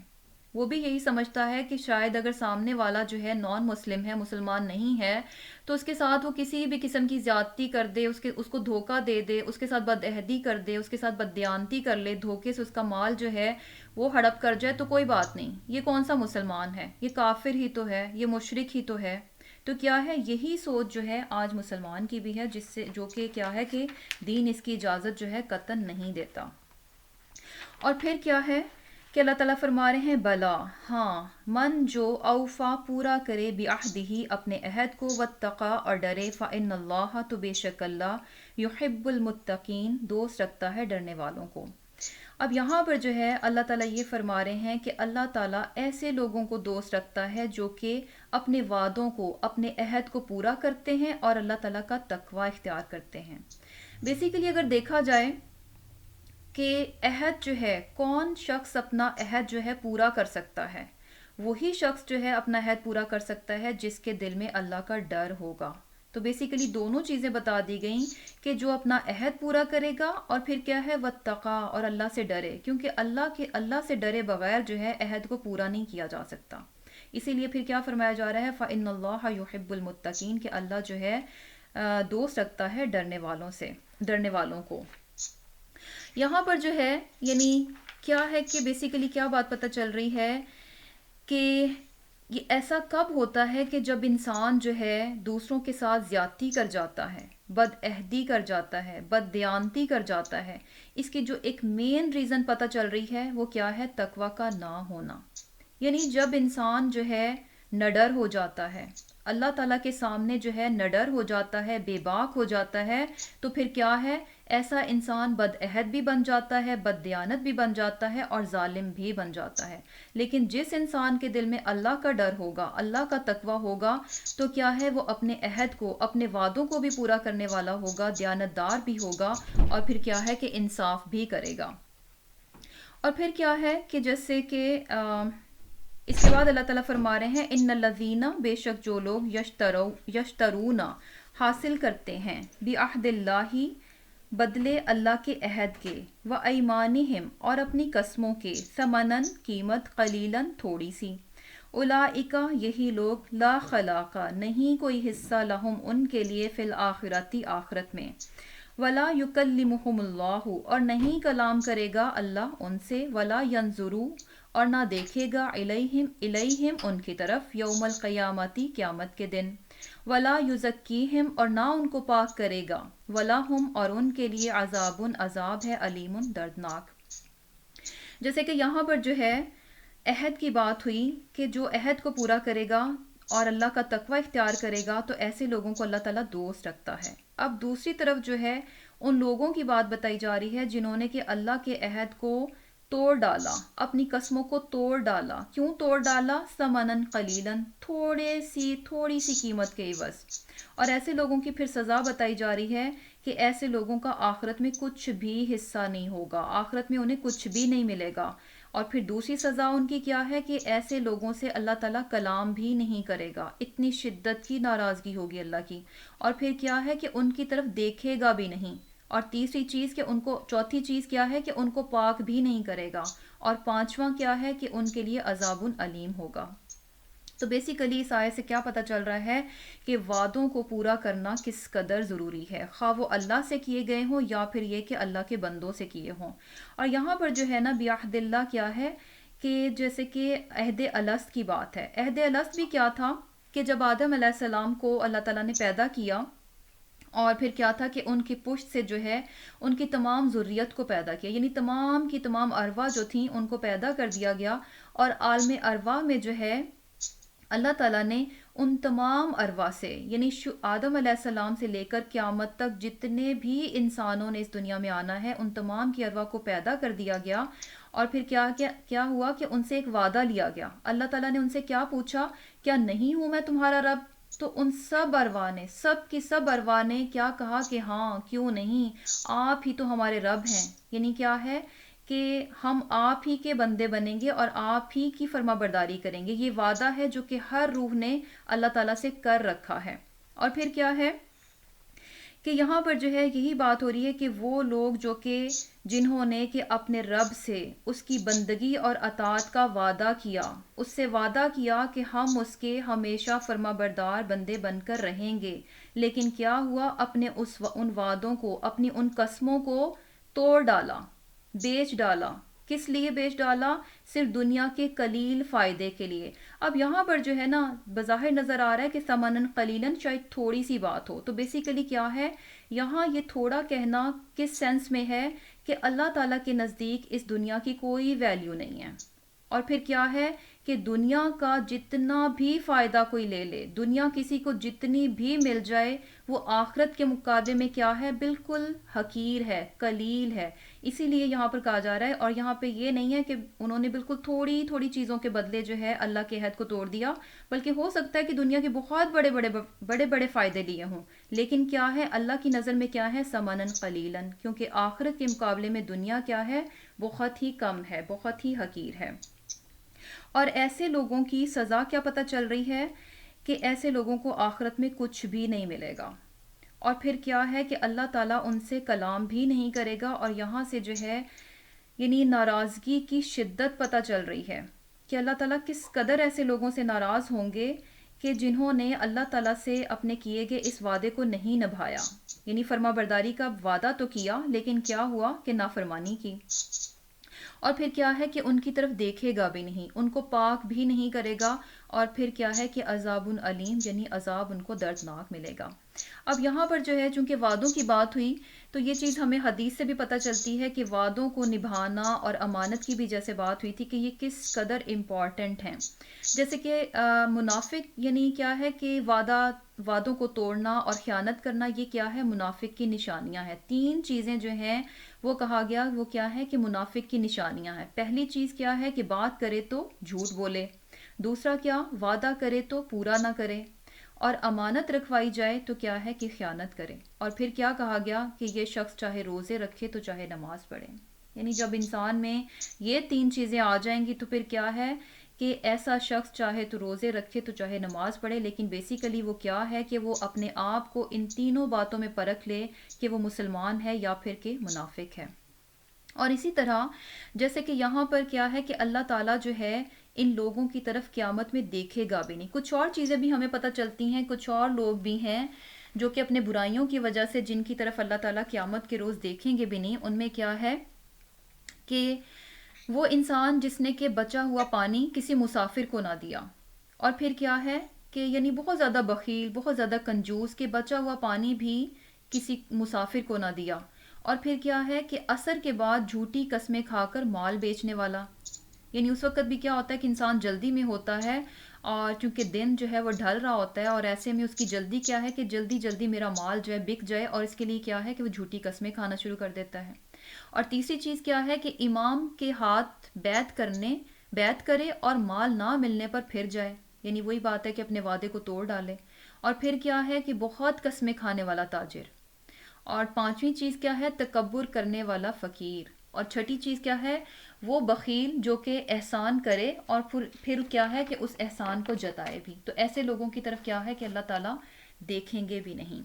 وہ بھی یہی سمجھتا ہے کہ شاید اگر سامنے والا جو ہے نان مسلم ہے، مسلمان نہیں ہے، تو اس کے ساتھ وہ کسی بھی قسم کی زیادتی کر دے، اس کو دھوکہ دے دے، اس کے ساتھ بدعہدی کر دے، اس کے ساتھ بددیانتی کر لے، دھوکے سے اس کا مال جو ہے وہ ہڑپ کر جائے، تو کوئی بات نہیں، یہ کون سا مسلمان ہے، یہ کافر ہی تو ہے، یہ مشرک ہی تو ہے۔ تو کیا ہے، یہی سوچ جو ہے آج مسلمان کی بھی ہے، جس سے جو کہ کیا ہے کہ دین اس کی اجازت جو ہے قطعاً نہیں دیتا۔ اور پھر کیا ہے کہ اللہ تعالیٰ فرما رہے ہیں بلا، ہاں، من جو اوفا پورا کرے بعہدہ اپنے عہد کو، واتقا اور ڈرے، فإن اللہ تو بے شک اللہ، یحب المتقین دوست رکھتا ہے ڈرنے والوں کو۔ اب یہاں پر جو ہے اللہ تعالیٰ یہ فرما رہے ہیں کہ اللہ تعالیٰ ایسے لوگوں کو دوست رکھتا ہے جو کہ اپنے وعدوں کو، اپنے عہد کو پورا کرتے ہیں اور اللہ تعالیٰ کا تقوی اختیار کرتے ہیں۔ بیسیکلی اگر دیکھا جائے کہ عہد جو ہے، کون شخص اپنا عہد جو ہے پورا کر سکتا ہے، وہی شخص جو ہے اپنا عہد پورا کر سکتا ہے جس کے دل میں اللہ کا ڈر ہوگا۔ تو بیسیکلی دونوں چیزیں بتا دی گئیں کہ جو اپنا عہد پورا کرے گا، اور پھر کیا ہے واتقا اور اللہ سے ڈرے، کیونکہ اللہ سے ڈرے بغیر جو ہے عہد کو پورا نہیں کیا جا سکتا۔ اسی لیے پھر کیا فرمایا جا رہا ہے فإن اللہ یحب المتقین، کہ اللہ جو ہے دوست رکھتا ہے ڈرنے والوں کو۔ یہاں پر جو ہے یعنی کیا ہے کہ بیسیکلی کیا بات پتہ چل رہی ہے کہ یہ ایسا کب ہوتا ہے کہ جب انسان جو ہے دوسروں کے ساتھ زیادتی کر جاتا ہے، بد عہدی کر جاتا ہے، بد دیانتی کر جاتا ہے۔ اس کی جو ایک مین ریزن پتہ چل رہی ہے وہ کیا ہے، تقوی کا نہ ہونا۔ یعنی جب انسان جو ہے نڈر ہو جاتا ہے، اللہ تعالیٰ کے سامنے جو ہے نڈر ہو جاتا ہے، بے باک ہو جاتا ہے، تو پھر کیا ہے، ایسا انسان بد عہد بھی بن جاتا ہے، بد دیانت بھی بن جاتا ہے، اور ظالم بھی بن جاتا ہے۔ لیکن جس انسان کے دل میں اللہ کا ڈر ہوگا، اللہ کا تقوی ہوگا، تو کیا ہے، وہ اپنے عہد کو، اپنے وعدوں کو بھی پورا کرنے والا ہوگا، دیانت دار بھی ہوگا، اور پھر کیا ہے کہ انصاف بھی کرے گا۔ اور پھر کیا ہے کہ جیسے کہ اس کے بعد اللہ تعالیٰ فرما رہے ہیں ان الذین، بے شک جو لوگ یشترون حاصل کرتے ہیں، بعہد اللہ بدلے اللہ کے عہد کے، وایمانہم اور اپنی قسموں کے، ثمناً قیمت، قلیلاً تھوڑی سی، اولئک یہی لوگ، لا خلاق نہیں کوئی حصہ، لہم ان کے لیے، فی الآخرتی آخرت میں، ولا یکلمہم اللہ اور نہیں کلام کرے گا اللہ ان سے، ولا ینظروا اور نہ دیکھے گا، الیہم ان کی طرف، یوم القیامتی قیامت کے دن، ولا یزکیہم اور نہ ان کو پاک کرے گا، ولہم اور ان کے لیے، عذاب ہے، علیم دردناک۔ جیسے کہ یہاں پر جو ہے عہد کی بات ہوئی کہ جو عہد کو پورا کرے گا اور اللہ کا تقوی اختیار کرے گا، تو ایسے لوگوں کو اللہ تعالیٰ دوست رکھتا ہے۔ اب دوسری طرف جو ہے ان لوگوں کی بات بتائی جا رہی ہے جنہوں نے کہ اللہ کے عہد کو توڑ ڈالا، اپنی قسموں کو توڑ ڈالا۔ کیوں توڑ ڈالا؟ ثمناً قلیلاً، تھوڑی سی قیمت کے عوض۔ اور ایسے لوگوں کی پھر سزا بتائی جا رہی ہے کہ ایسے لوگوں کا آخرت میں کچھ بھی حصہ نہیں ہوگا، آخرت میں انہیں کچھ بھی نہیں ملے گا۔ اور پھر دوسری سزا ان کی کیا ہے کہ ایسے لوگوں سے اللہ تعالیٰ کلام بھی نہیں کرے گا، اتنی شدت کی ناراضگی ہوگی اللہ کی۔ اور پھر کیا ہے کہ ان کی طرف دیکھے گا بھی نہیں۔ اور تیسری چیز کہ چوتھی چیز کیا ہے کہ ان کو پاک بھی نہیں کرے گا۔ اور پانچواں کیا ہے کہ ان کے لیے عذاب علیم ہوگا۔ تو بیسیکلی اس آیت سے کیا پتہ چل رہا ہے کہ وعدوں کو پورا کرنا کس قدر ضروری ہے، خواہ وہ اللہ سے کیے گئے ہوں یا پھر یہ کہ اللہ کے بندوں سے کیے ہوں۔ اور یہاں پر جو ہے نا بعہد اللہ کیا ہے کہ جیسے کہ عہد الست کی بات ہے۔ عہد الست بھی کیا تھا کہ جب آدم علیہ السلام کو اللہ تعالیٰ نے پیدا کیا، اور پھر کیا تھا کہ ان کی پشت سے جو ہے ان کی تمام ذریت کو پیدا کیا، یعنی تمام کی تمام ارواح جو تھیں ان کو پیدا کر دیا گیا۔ اور عالم ارواح میں جو ہے اللہ تعالیٰ نے ان تمام ارواح سے، یعنی آدم علیہ السلام سے لے کر قیامت تک جتنے بھی انسانوں نے اس دنیا میں آنا ہے، ان تمام کی ارواح کو پیدا کر دیا گیا۔ اور پھر کیا ہوا کہ ان سے ایک وعدہ لیا گیا۔ اللہ تعالیٰ نے ان سے کیا پوچھا، کیا نہیں ہوں میں تمہارا رب؟ تو ان سب ارواح نے، سب کی سب ارواح نے کیا کہا کہ ہاں کیوں نہیں، آپ ہی تو ہمارے رب ہیں. یعنی کیا ہے کہ ہم آپ ہی کے بندے بنیں گے اور آپ ہی کی فرما برداری کریں گے. یہ وعدہ ہے جو کہ ہر روح نے اللہ تعالیٰ سے کر رکھا ہے. اور پھر کیا ہے کہ یہاں پر جو ہے یہی بات ہو رہی ہے کہ وہ لوگ جو کہ جنہوں نے کہ اپنے رب سے اس کی بندگی اور اطاعت کا وعدہ کیا، اس سے وعدہ کیا کہ ہم اس کے ہمیشہ فرما بردار بندے بن کر رہیں گے، لیکن کیا ہوا، اپنے ان وعدوں کو، اپنی ان قسموں کو توڑ ڈالا، بیچ ڈالا. کس لیے بیچ ڈالا؟ صرف دنیا کے قلیل فائدے کے لیے. اب یہاں پر جو ہے نا بظاہر نظر آ رہا ہے کہ ثمنن قلیلاً شاید تھوڑی سی بات ہو، تو بیسیکلی کیا ہے یہاں یہ تھوڑا کہنا کس سینس میں ہے کہ اللہ تعالیٰ کے نزدیک اس دنیا کی کوئی ویلیو نہیں ہے. اور پھر کیا ہے کہ دنیا کا جتنا بھی فائدہ کوئی لے لے، دنیا کسی کو جتنی بھی مل جائے، وہ آخرت کے مقابلے میں کیا ہے، بالکل حقیر ہے، قلیل ہے. اسی لیے یہاں پر کہا جا رہا ہے. اور یہاں پہ یہ نہیں ہے کہ انہوں نے بالکل تھوڑی تھوڑی چیزوں کے بدلے جو ہے اللہ کے عہد کو توڑ دیا، بلکہ ہو سکتا ہے کہ دنیا کے بہت بڑے بڑے فائدے لیے ہوں، لیکن کیا ہے اللہ کی نظر میں کیا ہے، ثمنن قلیلاً، کیونکہ آخرت کے مقابلے میں دنیا کیا ہے، بہت ہی کم ہے، بہت ہی حقیر ہے. اور ایسے لوگوں کی سزا کیا پتہ چل رہی ہے کہ ایسے لوگوں کو آخرت میں کچھ بھی نہیں ملے گا. اور پھر کیا ہے کہ اللہ تعالیٰ ان سے کلام بھی نہیں کرے گا. اور یہاں سے جو ہے یعنی ناراضگی کی شدت پتہ چل رہی ہے کہ اللہ تعالیٰ کس قدر ایسے لوگوں سے ناراض ہوں گے کہ جنہوں نے اللہ تعالیٰ سے اپنے کیے گئے اس وعدے کو نہیں نبھایا. یعنی فرما برداری کا وعدہ تو کیا، لیکن کیا ہوا کہ نافرمانی کی. اور پھر کیا ہے کہ ان کی طرف دیکھے گا بھی نہیں، ان کو پاک بھی نہیں کرے گا. اور پھر کیا ہے کہ عذاب علیم، یعنی عذاب ان کو دردناک ملے گا. اب یہاں پر جو ہے چونکہ وعدوں کی بات ہوئی تو یہ چیز ہمیں حدیث سے بھی پتہ چلتی ہے کہ وعدوں کو نبھانا اور امانت کی بھی جیسے بات ہوئی تھی کہ یہ کس قدر امپورٹنٹ ہیں. جیسے کہ منافق یعنی کیا ہے کہ وعدوں کو توڑنا اور خیانت کرنا، یہ کیا ہے، منافق کی نشانیاں ہیں. 3 چیزیں جو ہیں وہ کہا گیا وہ کیا ہے کہ منافق کی نشانیاں ہیں. پہلی چیز کیا ہے کہ بات کرے تو جھوٹ بولے، دوسرا کیا، وعدہ کرے تو پورا نہ کرے، اور امانت رکھوائی جائے تو کیا ہے کہ خیانت کرے. اور پھر کیا کہا گیا کہ یہ شخص چاہے روزے رکھے تو چاہے نماز پڑھے. یعنی جب انسان میں یہ 3 چیزیں آ جائیں گی تو پھر کیا ہے کہ ایسا شخص چاہے تو روزے رکھے تو چاہے نماز پڑھے، لیکن بیسیکلی وہ کیا ہے کہ وہ اپنے آپ کو ان تینوں باتوں میں پرکھ لے کہ وہ مسلمان ہے یا پھر کہ منافق ہے. اور اسی طرح جیسے کہ یہاں پر کیا ہے کہ اللہ تعالیٰ جو ہے ان لوگوں کی طرف قیامت میں دیکھے گا بھی نہیں. کچھ اور چیزیں بھی ہمیں پتہ چلتی ہیں، کچھ اور لوگ بھی ہیں جو کہ اپنے برائیوں کی وجہ سے جن کی طرف اللہ تعالیٰ قیامت کے روز دیکھیں گے بھی نہیں. ان میں کیا ہے کہ وہ انسان جس نے کہ بچا ہوا پانی کسی مسافر کو نہ دیا، اور پھر کیا ہے کہ یعنی بہت زیادہ بخیل، بہت زیادہ کنجوس، کہ بچا ہوا پانی بھی کسی مسافر کو نہ دیا. اور پھر کیا ہے کہ عصر کے بعد جھوٹی قسمیں کھا کر مال بیچنے والا. یعنی اس وقت بھی کیا ہوتا ہے کہ انسان جلدی میں ہوتا ہے، اور چونکہ دن جو ہے وہ ڈھل رہا ہوتا ہے، اور ایسے میں اس کی جلدی کیا ہے کہ جلدی جلدی میرا مال جو ہے بک جائے، اور اس کے لیے کیا ہے کہ وہ جھوٹی قسمیں کھانا شروع کر دیتا ہے. اور تیسری چیز کیا ہے کہ امام کے ہاتھ بیعت کرے اور مال نہ ملنے پر پھر جائے. یعنی وہی بات ہے کہ اپنے وعدے کو توڑ ڈالے. اور پھر کیا ہے کہ بہت قسمیں کھانے والا تاجر. اور 5ویں چیز کیا ہے، تکبر کرنے والا فقیر. اور 6ٹھی چیز کیا ہے، وہ بخیل جو کہ احسان کرے اور پھر کیا ہے کہ اس احسان کو جتائے بھی. تو ایسے لوگوں کی طرف کیا ہے کہ اللہ تعالیٰ دیکھیں گے بھی نہیں.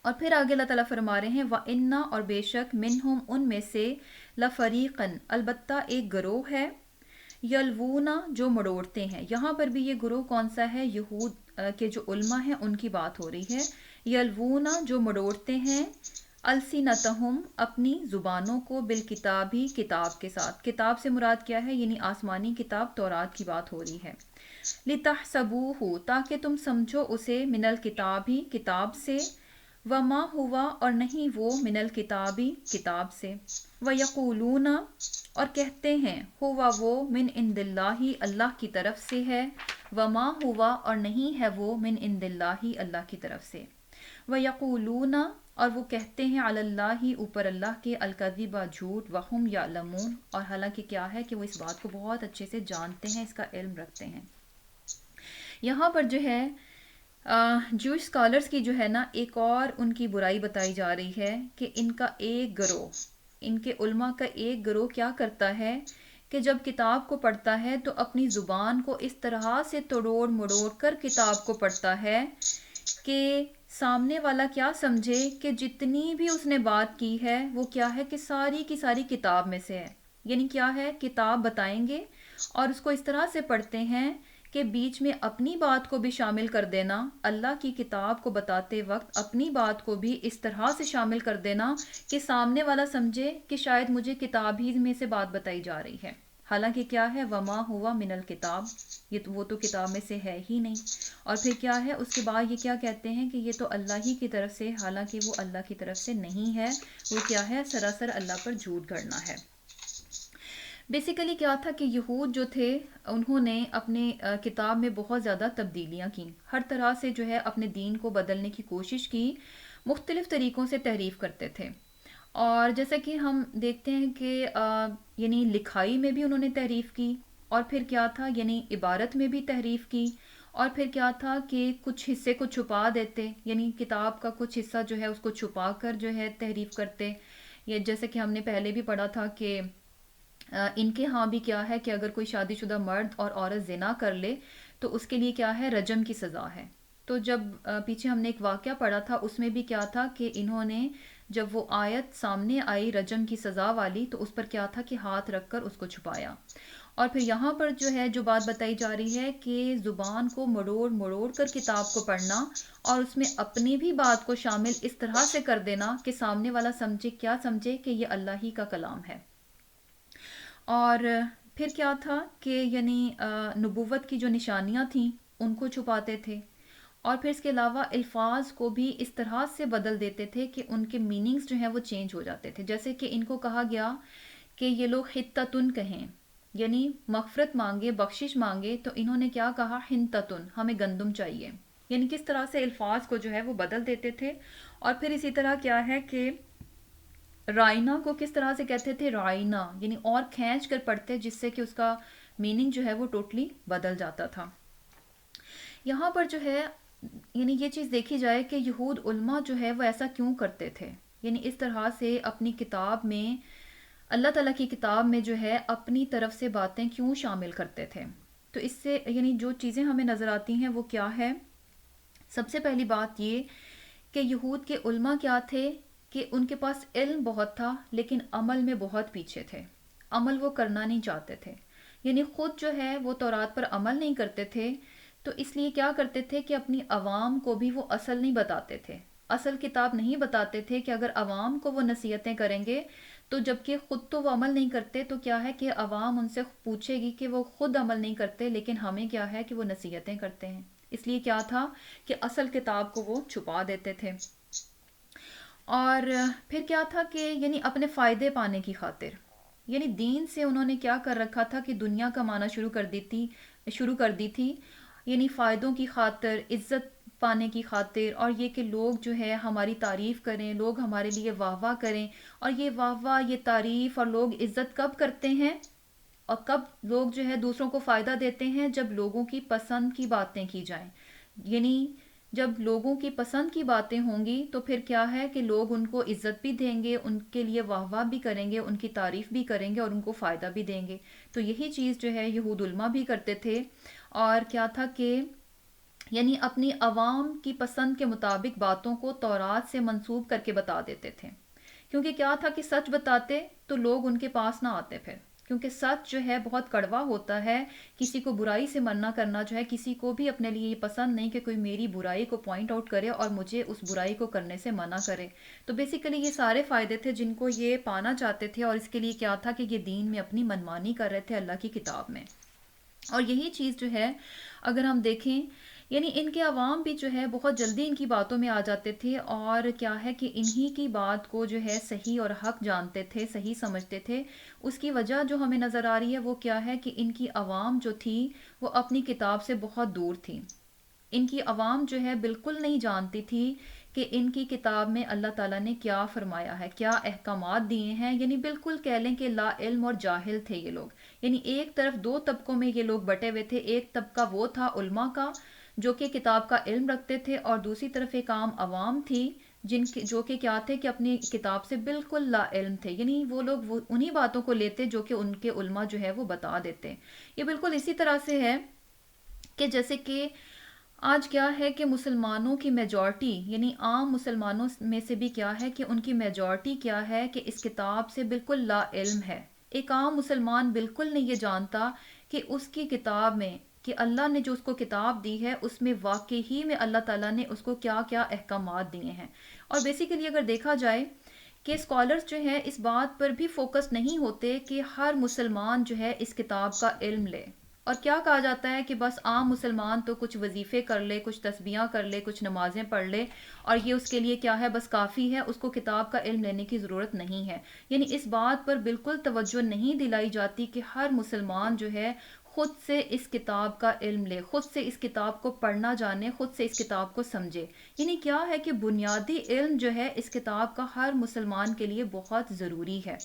اور پھر آگے اللہ تعالیٰ فرما رہے ہیں وَإِنَّ، اور بے شک، مِنْهُمْ، ان میں سے، لَفَرِيقًا، البتہ ایک گروہ ہے، یلوون، جو مڑوڑتے ہیں. یہاں پر بھی یہ گروہ کون سا ہے، یہود کے جو علماء ہیں ان کی بات ہو رہی ہے. یلوون، جو مڑوڑتے ہیں، السنتہم، اپنی زبانوں کو، بالکتابی، کتاب کے ساتھ. کتاب سے مراد کیا ہے، یعنی آسمانی کتاب تورات کی بات ہو رہی ہے. لِتَحْسَبُوهُ، تاکہ تم سمجھو اسے، من الکتابی، کتاب سے، وما ہوا، اور نہیں وہ، من الکتابی، کتاب سے، وَيَقُولُونَ، اور کہتے ہیں، ہوا وہ، من عند اللہ، اللہ کی طرف سے ہے، وما ہوا، اور نہیں ہے وہ، من عند اللہ، اللہ کی طرف سے، وَيَقُولُونَ، اور وہ کہتے ہیں، علی اللہ، اوپر اللہ کے، الکذب، جھوٹ، وہم یعلمون، اور حالانکہ کیا ہے کہ وہ اس بات کو بہت اچھے سے جانتے ہیں، اس کا علم رکھتے ہیں. یہاں پر جو ہے جوش اسکالرس کی جو ہے نا ایک اور ان کی برائی بتائی جا رہی ہے کہ ان کا ایک گروہ، ان کے علماء کا ایک گروہ کیا کرتا ہے کہ جب کتاب کو پڑھتا ہے تو اپنی زبان کو اس طرح سے توڑوڑ مڑوڑ کر کتاب کو پڑھتا ہے کہ سامنے والا کیا سمجھے کہ جتنی بھی اس نے بات کی ہے وہ کیا ہے کہ ساری کی ساری کتاب میں سے ہے. یعنی کیا ہے، کتاب بتائیں گے اور اس کو اس طرح سے پڑھتے ہیں کہ بیچ میں اپنی بات کو بھی شامل کر دینا، اللہ کی کتاب کو بتاتے وقت اپنی بات کو بھی اس طرح سے شامل کر دینا کہ سامنے والا سمجھے کہ شاید مجھے کتاب ہی میں سے بات بتائی جا رہی ہے، حالانکہ کیا ہے، وما ہوا من الکتاب، وہ تو کتاب میں سے ہے ہی نہیں. اور پھر کیا ہے، اس کے بعد یہ کیا کہتے ہیں کہ یہ تو اللہ ہی کی طرف سے، حالانکہ وہ اللہ کی طرف سے نہیں ہے، وہ کیا ہے، سراسر اللہ پر جھوٹ گھڑنا ہے. بیسیکلی کیا تھا کہ یہود جو تھے انہوں نے اپنے کتاب میں بہت زیادہ تبدیلیاں کی، ہر طرح سے جو ہے اپنے دین کو بدلنے کی کوشش کی، مختلف طریقوں سے تحریف کرتے تھے. اور جیسا کہ ہم دیکھتے ہیں کہ یعنی لکھائی میں بھی انہوں نے تحریف کی، اور پھر کیا تھا، یعنی عبارت میں بھی تحریف کی، اور پھر کیا تھا کہ کچھ حصے کو چھپا دیتے، یعنی کتاب کا کچھ حصہ جو ہے اس کو چھپا کر جو ہے تحریف کرتے. یہ جیسے کہ ہم نے پہلے بھی پڑھا تھا کہ ان کے ہاں بھی کیا ہے کہ اگر کوئی شادی شدہ مرد اور عورت زنا کر لے تو اس کے لیے کیا ہے، رجم کی سزا ہے. تو جب پیچھے ہم نے ایک واقعہ پڑھا تھا اس میں بھی کیا تھا کہ انہوں نے جب وہ آیت سامنے آئی رجم کی سزا والی تو اس پر کیا تھا کہ ہاتھ رکھ کر اس کو چھپایا. اور پھر یہاں پر جو ہے جو بات بتائی جا رہی ہے کہ زبان کو مڑوڑ مڑوڑ کر کتاب کو پڑھنا اور اس میں اپنی بھی بات کو شامل اس طرح سے کر دینا کہ سامنے والا سمجھے، کیا سمجھے کہ یہ اللہ ہی کا کلام ہے. اور پھر کیا تھا کہ یعنی نبوت کی جو نشانیاں تھیں ان کو چھپاتے تھے، اور پھر اس کے علاوہ الفاظ کو بھی اس طرح سے بدل دیتے تھے کہ ان کے میننگز جو ہیں وہ چینج ہو جاتے تھے. جیسے کہ ان کو کہا گیا کہ یہ لوگ حتتن کہیں، یعنی مغفرت مانگے، بخشش مانگے، تو انہوں نے کیا کہا، ہنتتن، ہمیں گندم چاہیے. یعنی کس طرح سے الفاظ کو جو ہے وہ بدل دیتے تھے. اور پھر اسی طرح کیا ہے کہ رائنا کو کس طرح سے کہتے تھے، رائنا، یعنی اور کھینچ کر پڑھتے جس سے کہ اس کا میننگ جو ہے وہ ٹوٹلی بدل جاتا تھا. یہاں پر جو ہے یعنی یہ چیز دیکھی جائے کہ یہود علماء جو ہے وہ ایسا کیوں کرتے تھے، یعنی اس طرح سے اپنی کتاب میں، اللہ تعالیٰ کی کتاب میں جو ہے اپنی طرف سے باتیں کیوں شامل کرتے تھے. تو اس سے یعنی جو چیزیں ہمیں نظر آتی ہیں وہ کیا ہے، سب سے پہلی بات یہ کہ یہود کے علماء کیا تھے کہ ان کے پاس علم بہت تھا لیکن عمل میں بہت پیچھے تھے، عمل وہ کرنا نہیں چاہتے تھے. یعنی خود جو ہے وہ تورات پر عمل نہیں کرتے تھے، تو اس لیے کیا کرتے تھے کہ اپنی عوام کو بھی وہ اصل نہیں بتاتے تھے، اصل کتاب نہیں بتاتے تھے کہ اگر عوام کو وہ نصیحتیں کریں گے تو جب کہ خود تو وہ عمل نہیں کرتے تو کیا ہے کہ عوام ان سے پوچھے گی کہ وہ خود عمل نہیں کرتے لیکن ہمیں کیا ہے کہ وہ نصیحتیں کرتے ہیں. اس لیے کیا تھا کہ اصل کتاب کو وہ چھپا دیتے تھے. اور پھر کیا تھا کہ یعنی اپنے فائدے پانے کی خاطر، یعنی دین سے انہوں نے کیا کر رکھا تھا کہ دنیا کمانا شروع کر دی تھی، یعنی فائدوں کی خاطر، عزت پانے کی خاطر، اور یہ کہ لوگ جو ہے ہماری تعریف کریں، لوگ ہمارے لیے واہ واہ کریں. اور یہ واہ واہ، یہ تعریف اور لوگ عزت کب کرتے ہیں اور کب لوگ جو ہے دوسروں کو فائدہ دیتے ہیں، جب لوگوں کی پسند کی باتیں کی جائیں. یعنی جب لوگوں کی پسند کی باتیں ہوں گی تو پھر کیا ہے کہ لوگ ان کو عزت بھی دیں گے، ان کے لیے واہ واہ بھی کریں گے، ان کی تعریف بھی کریں گے اور ان کو فائدہ بھی دیں گے. تو یہی چیز جو ہے یہود علماء بھی کرتے تھے. اور کیا تھا کہ یعنی اپنی عوام کی پسند کے مطابق باتوں کو تورات سے منسوب کر کے بتا دیتے تھے، کیونکہ کیا تھا کہ سچ بتاتے تو لوگ ان کے پاس نہ آتے پھر، کیونکہ سچ جو ہے بہت کڑوا ہوتا ہے. کسی کو برائی سے منع کرنا جو ہے، کسی کو بھی اپنے لیے یہ پسند نہیں کہ کوئی میری برائی کو پوائنٹ آؤٹ کرے اور مجھے اس برائی کو کرنے سے منع کرے. تو بیسیکلی یہ سارے فائدے تھے جن کو یہ پانا چاہتے تھے، اور اس کے لیے کیا تھا کہ یہ دین میں اپنی منمانی کر رہے تھے اللہ کی کتاب میں. اور یہی چیز جو ہے اگر ہم دیکھیں، یعنی ان کے عوام بھی جو ہے بہت جلدی ان کی باتوں میں آ جاتے تھے، اور کیا ہے کہ انہی کی بات کو جو ہے صحیح اور حق جانتے تھے، صحیح سمجھتے تھے. اس کی وجہ جو ہمیں نظر آ رہی ہے وہ کیا ہے کہ ان کی عوام جو تھی وہ اپنی کتاب سے بہت دور تھی. ان کی عوام جو ہے بالکل نہیں جانتی تھی کہ ان کی کتاب میں اللہ تعالیٰ نے کیا فرمایا ہے، کیا احکامات دیے ہیں. یعنی بالکل کہہ لیں کہ لا علم اور جاہل تھے یہ لوگ. یعنی ایک طرف دو طبقوں میں یہ لوگ بٹے ہوئے تھے. ایک طبقہ وہ تھا علماء کا جو کہ کتاب کا علم رکھتے تھے، اور دوسری طرف ایک عام عوام تھی جو کہ کیا تھے کہ اپنی کتاب سے بالکل لا علم تھے، یعنی وہ لوگ انہی باتوں کو لیتے جو کہ ان کے علماء جو ہے وہ بتا دیتے۔ یہ بالکل اسی طرح سے ہے کہ جیسے کہ آج کیا ہے کہ مسلمانوں کی میجورٹی، یعنی عام مسلمانوں میں سے بھی کیا ہے کہ ان کی میجورٹی کیا ہے کہ اس کتاب سے بالکل لا علم ہے۔ ایک عام مسلمان بالکل نہیں یہ جانتا کہ اس کی کتاب میں، کہ اللہ نے جو اس کو کتاب دی ہے اس میں واقعی میں اللہ تعالیٰ نے اس کو کیا کیا احکامات دیے ہیں۔ اور بیسیکلی اگر دیکھا جائے کہ اسکالرز جو ہیں اس بات پر بھی فوکس نہیں ہوتے کہ ہر مسلمان جو ہے اس کتاب کا علم لے، اور کیا کہا جاتا ہے کہ بس عام مسلمان تو کچھ وظیفے کر لے، کچھ تسبیحاں کر لے، کچھ نمازیں پڑھ لے، اور یہ اس کے لیے کیا ہے بس کافی ہے، اس کو کتاب کا علم لینے کی ضرورت نہیں ہے۔ یعنی اس بات پر بالکل توجہ نہیں دلائی جاتی کہ ہر مسلمان جو ہے خود سے اس کتاب کا علم لے، خود سے اس کتاب کو پڑھنا جانے، خود سے اس کتاب کو سمجھے۔ یعنی کیا ہے کہ بنیادی علم جو ہے اس کتاب کا ہر مسلمان کے لیے بہت ضروری ہے۔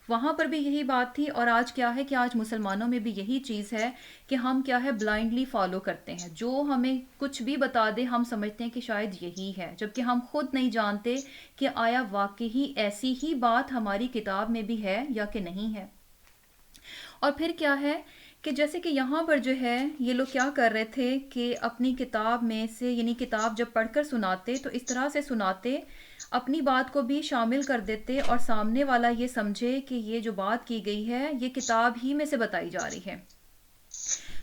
وہاں پر بھی یہی بات تھی، اور آج کیا ہے کہ آج مسلمانوں میں بھی یہی چیز ہے کہ ہم کیا ہے بلائنڈلی فالو کرتے ہیں، جو ہمیں کچھ بھی بتا دے ہم سمجھتے ہیں کہ شاید یہی ہے، جبکہ ہم خود نہیں جانتے کہ آیا واقعی ایسی ہی بات ہماری کتاب میں بھی ہے یا کہ نہیں ہے۔ اور پھر کیا ہے کہ جیسے کہ یہاں پر جو ہے یہ لوگ کیا کر رہے تھے کہ اپنی کتاب میں سے، یعنی کتاب جب پڑھ کر سناتے تو اس طرح سے سناتے، اپنی بات کو بھی شامل کر دیتے، اور سامنے والا یہ سمجھے کہ یہ جو بات کی گئی ہے یہ کتاب ہی میں سے بتائی جا رہی ہے۔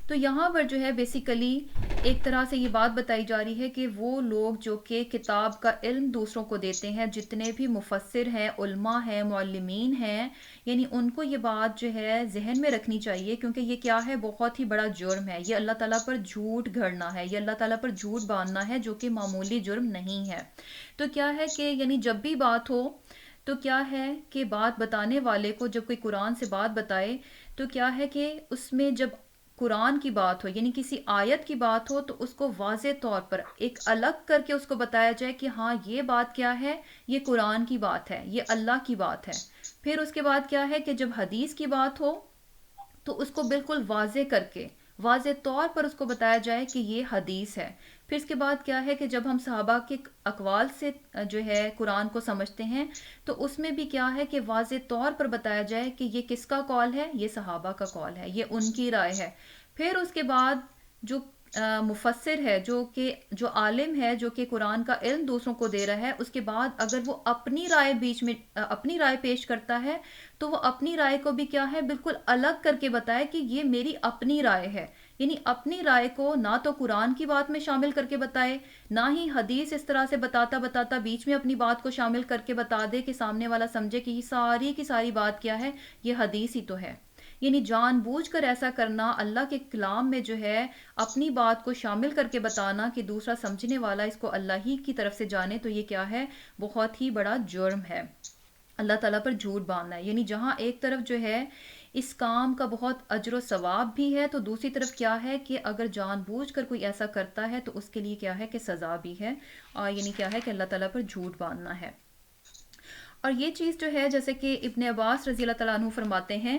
تو یہاں پر جو ہے بیسیکلی ایک طرح سے یہ بات بتائی جا رہی ہے کہ وہ لوگ جو کہ کتاب کا علم دوسروں کو دیتے ہیں، جتنے بھی مفسر ہیں، علماء ہیں، معلمین ہیں، یعنی ان کو یہ بات جو ہے ذہن میں رکھنی چاہیے، کیونکہ یہ کیا ہے بہت ہی بڑا جرم ہے، یہ اللہ تعالیٰ پر جھوٹ گھڑنا ہے، یہ اللہ تعالیٰ پر جھوٹ باندھنا ہے، جو کہ معمولی جرم نہیں ہے۔ تو کیا ہے کہ یعنی جب بھی بات ہو تو کیا ہے کہ بات بتانے والے کو جب کوئی قرآن سے بات بتائے تو کیا ہے کہ اس میں جب قرآن کی بات ہو، یعنی کسی آیت کی بات ہو، تو اس کو واضح طور پر ایک الگ کر کے اس کو بتایا جائے کہ ہاں یہ بات کیا ہے، یہ قرآن کی بات ہے، یہ اللہ کی بات ہے۔ پھر اس کے بعد کیا ہے کہ جب حدیث کی بات ہو تو اس کو بالکل واضح کر کے، واضح طور پر اس کو بتایا جائے کہ یہ حدیث ہے۔ پھر اس کے بعد کیا ہے کہ جب ہم صحابہ کے اقوال سے جو ہے قرآن کو سمجھتے ہیں تو اس میں بھی کیا ہے کہ واضح طور پر بتایا جائے کہ یہ کس کا قول ہے، یہ صحابہ کا قول ہے، یہ ان کی رائے ہے۔ پھر اس کے بعد جو مفسر ہے، جو عالم ہے، جو کہ قرآن کا علم دوسروں کو دے رہا ہے، اس کے بعد اگر وہ اپنی رائے بیچ میں اپنی رائے پیش کرتا ہے تو وہ اپنی رائے کو بھی کیا ہے بالکل الگ کر کے بتائے کہ یہ میری اپنی رائے ہے، یعنی اپنی رائے کو نہ تو قرآن کی بات میں شامل کر کے بتائے، نہ ہی حدیث اس طرح سے بتاتا بتاتا بیچ میں اپنی بات کو شامل کر کے بتا دے کہ سامنے والا سمجھے کہ یہ ساری کی ساری بات کیا ہے، یہ حدیث ہی تو ہے۔ یعنی جان بوجھ کر ایسا کرنا، اللہ کے کلام میں جو ہے اپنی بات کو شامل کر کے بتانا کہ دوسرا سمجھنے والا اس کو اللہ ہی کی طرف سے جانے، تو یہ کیا ہے بہت ہی بڑا جرم ہے، اللہ تعالیٰ پر جھوٹ باندھنا ہے۔ یعنی جہاں ایک طرف جو ہے اس کام کا بہت اجر و ثواب بھی ہے، تو دوسری طرف کیا ہے کہ اگر جان بوجھ کر کوئی ایسا کرتا ہے تو اس کے لیے کیا ہے کہ سزا بھی ہے، یعنی کیا ہے کہ اللہ تعالیٰ پر جھوٹ باندھنا ہے۔ اور یہ چیز جو ہے جیسے کہ ابن عباس رضی اللہ تعالیٰ عنہ فرماتے ہیں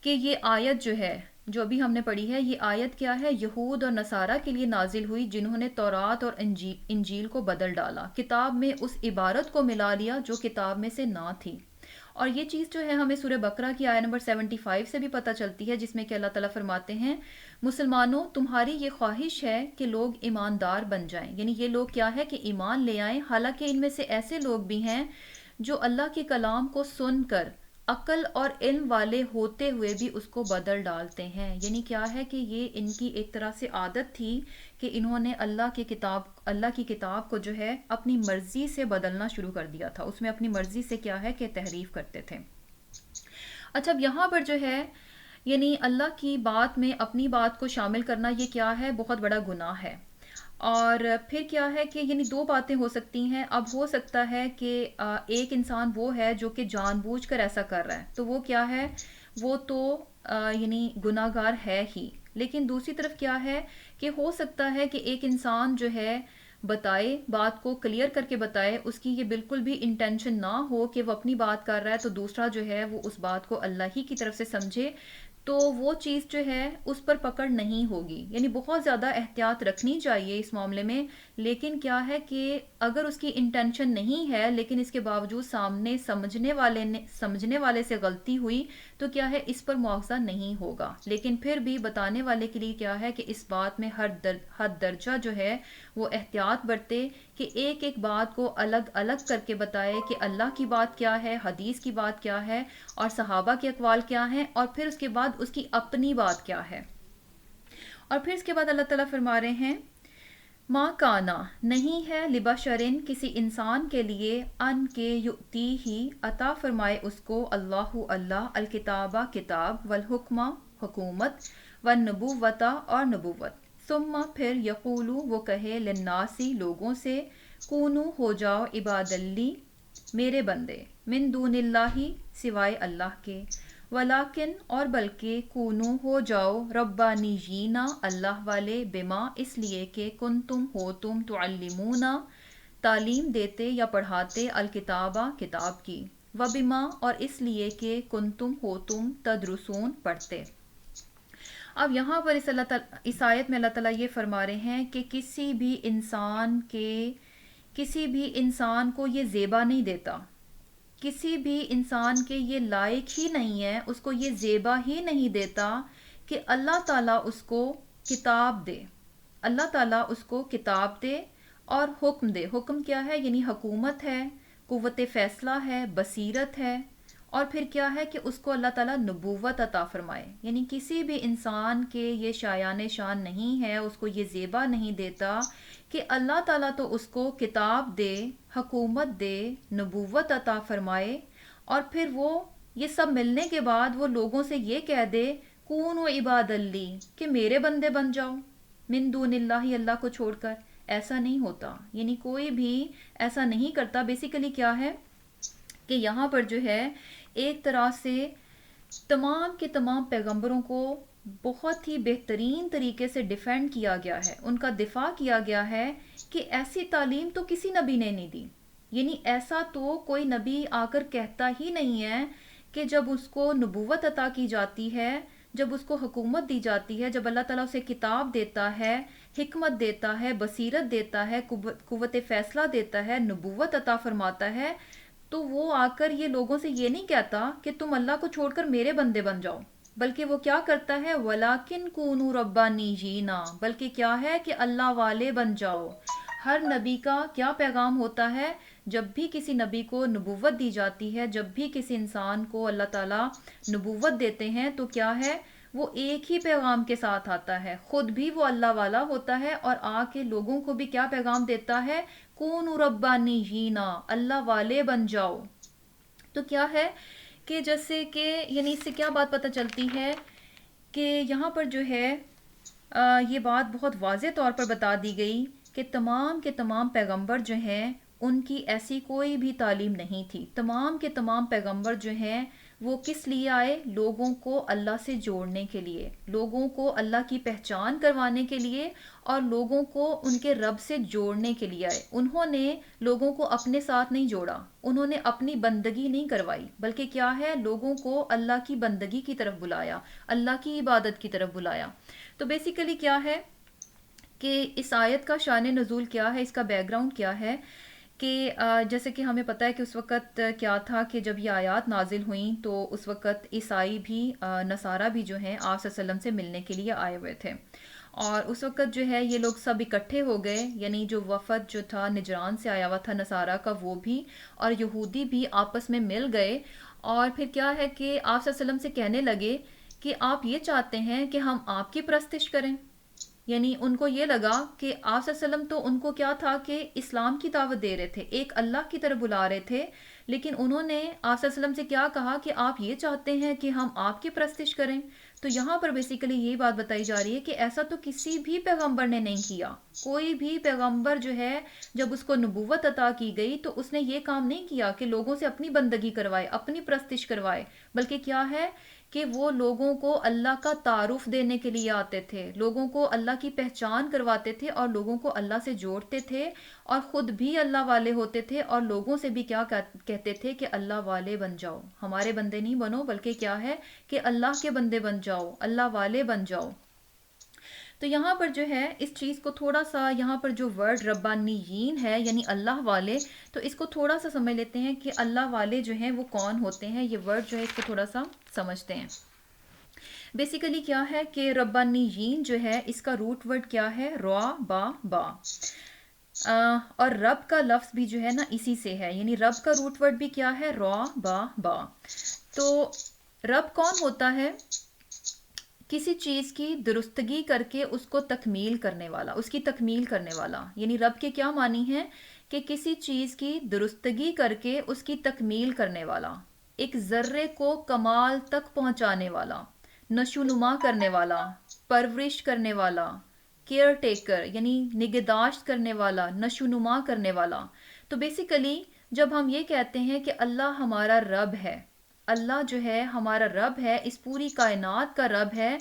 کہ یہ آیت جو ہے جو ابھی ہم نے پڑھی ہے، یہ آیت کیا ہے یہود اور نصارہ کے لیے نازل ہوئی جنہوں نے تورات اور انجیل کو بدل ڈالا، کتاب میں اس عبارت کو ملا لیا جو کتاب میں سے نہ تھی۔ اور یہ چیز جو ہے ہمیں سورہ بقرہ کی آیت نمبر 75 سے بھی پتہ چلتی ہے، جس میں کہ اللہ تعالیٰ فرماتے ہیں مسلمانوں تمہاری یہ خواہش ہے کہ لوگ ایماندار بن جائیں، یعنی یہ لوگ کیا ہے کہ ایمان لے آئیں، حالانکہ ان میں سے ایسے لوگ بھی ہیں جو اللہ کے کلام کو سن کر عقل اور علم والے ہوتے ہوئے بھی اس کو بدل ڈالتے ہیں۔ یعنی کیا ہے کہ یہ ان کی ایک طرح سے عادت تھی کہ انہوں نے اللہ کی کتاب کو جو ہے اپنی مرضی سے بدلنا شروع کر دیا تھا، اس میں اپنی مرضی سے کیا ہے کہ تحریف کرتے تھے۔ اچھا اب یہاں پر جو ہے یعنی اللہ کی بات میں اپنی بات کو شامل کرنا یہ کیا ہے بہت بڑا گناہ ہے۔ اور پھر کیا ہے کہ یعنی دو باتیں ہو سکتی ہیں، اب ہو سکتا ہے کہ ایک انسان وہ ہے جو کہ جان بوجھ کر ایسا کر رہا ہے تو وہ کیا ہے، وہ تو یعنی گناہ گار ہے ہی، لیکن دوسری طرف کیا ہے کہ ہو سکتا ہے کہ ایک انسان جو ہے بتائے، بات کو کلیئر کر کے بتائے، اس کی یہ بالکل بھی انٹینشن نہ ہو کہ وہ اپنی بات کر رہا ہے تو دوسرا جو ہے وہ اس بات کو اللہ ہی کی طرف سے سمجھے، تو وہ چیز جو ہے اس پر پکڑ نہیں ہوگی. یعنی بہت زیادہ احتیاط رکھنی چاہیے اس معاملے میں. لیکن کیا ہے کہ اگر اس کی انٹینشن نہیں ہے لیکن اس کے باوجود سامنے سمجھنے والے سے غلطی ہوئی تو کیا ہے اس پر مواخذہ نہیں ہوگا. لیکن پھر بھی بتانے والے کے لیے کیا ہے کہ اس بات میں حد درجہ جو ہے وہ احتیاط برتے کہ ایک ایک بات کو الگ الگ کر کے بتائے کہ اللہ کی بات کیا ہے، حدیث کی بات کیا ہے، اور صحابہ کے اقوال کیا ہیں، اور پھر اس کے بعد اس کی اپنی بات کیا ہے. اور پھر اس کے بعد اللہ تعالیٰ فرما رہے ہیں ما کانا، نہیں ہے لبشرن کسی انسان کے لیے، ان کے یؤتی ہی عطا فرمائے اس کو اللہ الکتابہ کتاب، والحکمہ حکومت، والنبوۃ اور نبوت، ثم پھر یقولو وہ کہے للناسی لوگوں سے، کونو ہو جاؤ عباد لی میرے بندے، من دون اللہ سوائے اللہ کے، ولیکن اور بلکہ کونو ہو جاؤ ربانیین اللہ والے، بما اس لیے کہ کنتم ہو تم تعلمون تعلیم دیتے یا پڑھاتے، الکتابہ کتاب کی، وبما اور اس لیے کہ کنتم ہو تم تدرسون پڑھتے. اب یہاں پر اس آیت میں اللہ تعالیٰ یہ فرما رہے ہیں کہ کسی بھی انسان کو یہ زیبا نہیں دیتا، کسی بھی انسان کے یہ لائق ہی نہیں ہے، اس کو یہ زیبا ہی نہیں دیتا کہ اللہ تعالیٰ اس کو کتاب دے. اللہ تعالیٰ اس کو کتاب دے اور حکم دے. حکم کیا ہے؟ یعنی حکومت ہے، قوت فیصلہ ہے، بصیرت ہے، اور پھر کیا ہے کہ اس کو اللہ تعالیٰ نبوت عطا فرمائے. یعنی کسی بھی انسان کے یہ شایان شان نہیں ہے، اس کو یہ زیبا نہیں دیتا کہ اللہ تعالیٰ تو اس کو کتاب دے، حکومت دے، نبوت عطا فرمائے، اور پھر وہ یہ سب ملنے کے بعد وہ لوگوں سے یہ کہہ دے کون و عباد لی کہ میرے بندے بن جاؤ، من دون اللہ اللہ کو چھوڑ کر. ایسا نہیں ہوتا، یعنی کوئی بھی ایسا نہیں کرتا. بیسیکلی کیا ہے کہ یہاں پر جو ہے ایک طرح سے تمام کے تمام پیغمبروں کو بہت ہی بہترین طریقے سے ڈیفینڈ کیا گیا ہے، ان کا دفاع کیا گیا ہے کہ ایسی تعلیم تو کسی نبی نے نہیں دی. یعنی ایسا تو کوئی نبی آ کر کہتا ہی نہیں ہے کہ جب اس کو نبوت عطا کی جاتی ہے، جب اس کو حکومت دی جاتی ہے، جب اللہ تعالیٰ اسے کتاب دیتا ہے، حکمت دیتا ہے، بصیرت دیتا ہے، قوت فیصلہ دیتا ہے، نبوت عطا فرماتا ہے، تو وہ آ کر یہ لوگوں سے یہ نہیں کہتا کہ تم اللہ کو چھوڑ کر میرے بندے بن جاؤ، بلکہ وہ کیا کرتا ہے وَلَٰكِن كُونُوا رَبَّانِيِّينَ، بلکہ کیا ہے کہ اللہ والے بن جاؤ. ہر نبی کا کیا پیغام ہوتا ہے؟ جب بھی کسی نبی کو نبوت دی جاتی ہے، جب بھی کسی انسان کو اللہ تعالیٰ نبوت دیتے ہیں تو کیا ہے وہ ایک ہی پیغام کے ساتھ آتا ہے. خود بھی وہ اللہ والا ہوتا ہے اور آ کے لوگوں کو بھی کیا پیغام دیتا ہے؟ کونوا ربانیین، اللہ والے بن جاؤ. تو کیا ہے کہ جیسے کہ یعنی اس سے کیا بات پتہ چلتی ہے کہ یہاں پر جو ہے یہ بات بہت واضح طور پر بتا دی گئی کہ تمام کے تمام پیغمبر جو ہیں ان کی ایسی کوئی بھی تعلیم نہیں تھی. تمام کے تمام پیغمبر جو ہیں وہ کس لیے آئے؟ لوگوں کو اللہ سے جوڑنے کے لیے، لوگوں کو اللہ کی پہچان کروانے کے لیے، اور لوگوں کو ان کے رب سے جوڑنے کے لیے آئے. انہوں نے لوگوں کو اپنے ساتھ نہیں جوڑا، انہوں نے اپنی بندگی نہیں کروائی، بلکہ کیا ہے لوگوں کو اللہ کی بندگی کی طرف بلایا، اللہ کی عبادت کی طرف بلایا. تو بیسیکلی کیا ہے کہ اس آیت کا شان نزول کیا ہے، اس کا بیک گراؤنڈ کیا ہے کہ جیسے کہ ہمیں پتہ ہے کہ اس وقت کیا تھا کہ جب یہ آیات نازل ہوئیں تو اس وقت عیسائی بھی نصارہ بھی جو ہیں آپ صلی اللہ علیہ وسلم سے ملنے کے لیے آئے ہوئے تھے، اور اس وقت جو ہے یہ لوگ سب اکٹھے ہو گئے. یعنی جو وفد جو تھا نجران سے آیا ہوا تھا نصارہ کا، وہ بھی اور یہودی بھی آپس میں مل گئے، اور پھر کیا ہے کہ آپ صلی اللہ علیہ وسلم سے کہنے لگے کہ آپ یہ چاہتے ہیں کہ ہم آپ کی پرستش کریں. یعنی ان کو یہ لگا کہ آپ صلی اللہ علیہ وسلم تو ان کو کیا تھا کہ اسلام کی دعوت دے رہے تھے، ایک اللہ کی طرف بلا رہے تھے، لیکن انہوں نے آپ صلی اللہ علیہ وسلم سے کیا کہا کہ آپ یہ چاہتے ہیں کہ ہم آپ کی پرستش کریں. تو یہاں پر بیسیکلی یہی بات بتائی جا رہی ہے کہ ایسا تو کسی بھی پیغمبر نے نہیں کیا. کوئی بھی پیغمبر جو ہے جب اس کو نبوت عطا کی گئی تو اس نے یہ کام نہیں کیا کہ لوگوں سے اپنی بندگی کروائے، اپنی پرستش کروائے، بلکہ کیا ہے کہ وہ لوگوں کو اللہ کا تعارف دینے کے لیے آتے تھے، لوگوں کو اللہ کی پہچان کرواتے تھے اور لوگوں کو اللہ سے جوڑتے تھے، اور خود بھی اللہ والے ہوتے تھے اور لوگوں سے بھی کیا کہتے تھے کہ اللہ والے بن جاؤ، ہمارے بندے نہیں بنو بلکہ کیا ہے کہ اللہ کے بندے بن جاؤ، اللہ والے بن جاؤ. تو یہاں پر جو ہے اس چیز کو تھوڑا سا، یہاں پر جو ورڈ ربانیین ہے یعنی اللہ والے، تو اس کو تھوڑا سا سمجھ لیتے ہیں کہ اللہ والے جو ہیں وہ کون ہوتے ہیں. یہ ورڈ جو ہے اس کو تھوڑا سا سمجھتے ہیں. بیسیکلی کیا ہے کہ ربانیین جو ہے اس کا روٹ ورڈ کیا ہے، را با با، اور رب کا لفظ بھی جو ہے نا اسی سے ہے، یعنی رب کا روٹ ورڈ بھی کیا ہے، را با با. تو رب کون ہوتا ہے؟ کسی چیز کی درستگی کر کے اس کو تکمیل کرنے والا، اس کی تکمیل کرنے والا. یعنی رب کے کیا معنی ہیں کہ کسی چیز کی درستگی کر کے اس کی تکمیل کرنے والا، ایک ذرے کو کمال تک پہنچانے والا، نشو نما کرنے والا، پرورش کرنے والا، کیئر ٹیکر یعنی نگہداشت کرنے والا، نشو نما کرنے والا. تو بیسیکلی جب ہم یہ کہتے ہیں کہ اللہ ہمارا رب ہے، اللہ جو ہے ہمارا رب ہے، اس پوری کائنات کا رب ہے،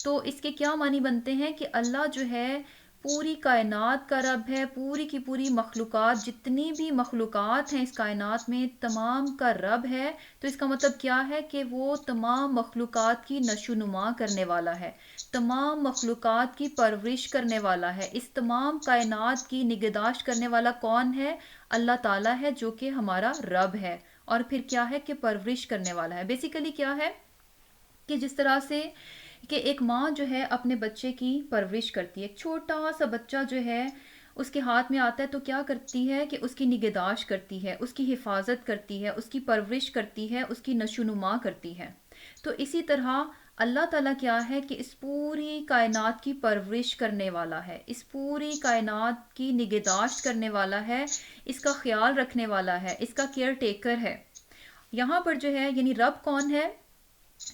تو اس کے کیا معنی بنتے ہیں کہ اللہ جو ہے پوری کائنات کا رب ہے، پوری کی پوری مخلوقات، جتنی بھی مخلوقات ہیں اس کائنات میں تمام کا رب ہے. تو اس کا مطلب کیا ہے کہ وہ تمام مخلوقات کی نشو نما کرنے والا ہے، تمام مخلوقات کی پرورش کرنے والا ہے. اس تمام کائنات کی نگہداشت کرنے والا کون ہے؟ اللہ تعالیٰ ہے، جو کہ ہمارا رب ہے. اور پھر کیا ہے کہ پرورش کرنے والا ہے. بیسیکلی کیا ہے کہ جس طرح سے کہ ایک ماں جو ہے اپنے بچے کی پرورش کرتی ہے، ایک چھوٹا سا بچہ جو ہے اس کے ہاتھ میں آتا ہے تو کیا کرتی ہے کہ اس کی نگہداشت کرتی ہے، اس کی حفاظت کرتی ہے، اس کی پرورش کرتی ہے، اس کی نشو نما کرتی ہے. تو اسی طرح اللہ تعالیٰ کیا ہے کہ اس پوری کائنات کی پرورش کرنے والا ہے، اس پوری کائنات کی نگہداشت کرنے والا ہے، اس کا خیال رکھنے والا ہے، اس کا کیئر ٹیکر ہے. یہاں پر جو ہے یعنی رب کون ہے؟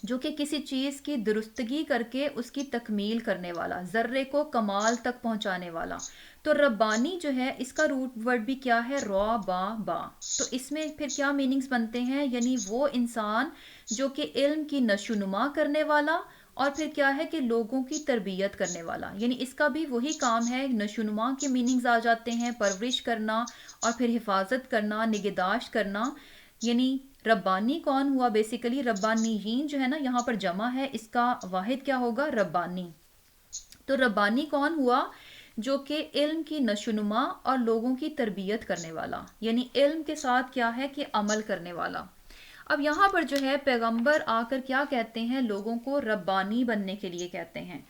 جو کہ کسی چیز کی درستگی کر کے اس کی تکمیل کرنے والا، ذرے کو کمال تک پہنچانے والا. تو ربانی جو ہے اس کا روٹ ورڈ بھی کیا ہے، را با با. تو اس میں پھر کیا میننگز بنتے ہیں، یعنی وہ انسان جو کہ علم کی نشو نما کرنے والا، اور پھر کیا ہے کہ لوگوں کی تربیت کرنے والا. یعنی اس کا بھی وہی کام ہے، نشو نما کے میننگز آ جاتے ہیں، پرورش کرنا اور پھر حفاظت کرنا، نگہداشت کرنا. یعنی ربانی کون ہوا؟ بیسیکلی ربانیین جو ہے نا یہاں پر جمع ہے، اس کا واحد کیا ہوگا، ربانی. تو ربانی کون ہوا؟ جو کہ علم کی نشو نما اور لوگوں کی تربیت کرنے والا، یعنی علم کے ساتھ کیا ہے کہ عمل کرنے والا. اب یہاں پر جو ہے پیغمبر آ کر کیا کہتے ہیں، لوگوں کو ربانی بننے کے لیے کہتے ہیں.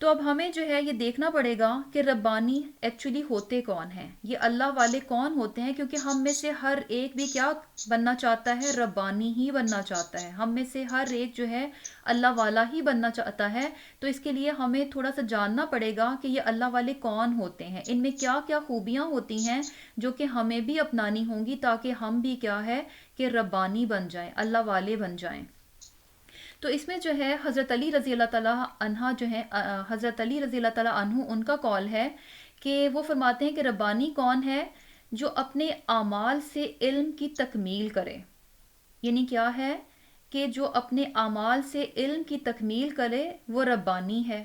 تو اب ہمیں جو ہے یہ دیکھنا پڑے گا کہ ربانی ایکچولی ہوتے کون ہیں، یہ اللہ والے کون ہوتے ہیں، کیونکہ ہم میں سے ہر ایک بھی کیا بننا چاہتا ہے، ربانی ہی بننا چاہتا ہے. ہم میں سے ہر ایک جو ہے اللہ والا ہی بننا چاہتا ہے. تو اس کے لیے ہمیں تھوڑا سا جاننا پڑے گا کہ یہ اللہ والے کون ہوتے ہیں، ان میں کیا کیا خوبیاں ہوتی ہیں جو کہ ہمیں بھی اپنانی ہوں گی تاکہ ہم بھی کیا ہے کہ ربانی بن جائیں، اللہ والے بن جائیں. تو اس میں جو ہے حضرت علی رضی اللہ تعالیٰ عنہ جو ہے حضرت علی رضی اللہ تعالیٰ عنہ ان کا قول ہے کہ وہ فرماتے ہیں کہ ربانی کون ہے؟ جو اپنے اعمال سے علم کی تکمیل کرے. یعنی کیا ہے کہ جو اپنے اعمال سے علم کی تکمیل کرے وہ ربانی ہے.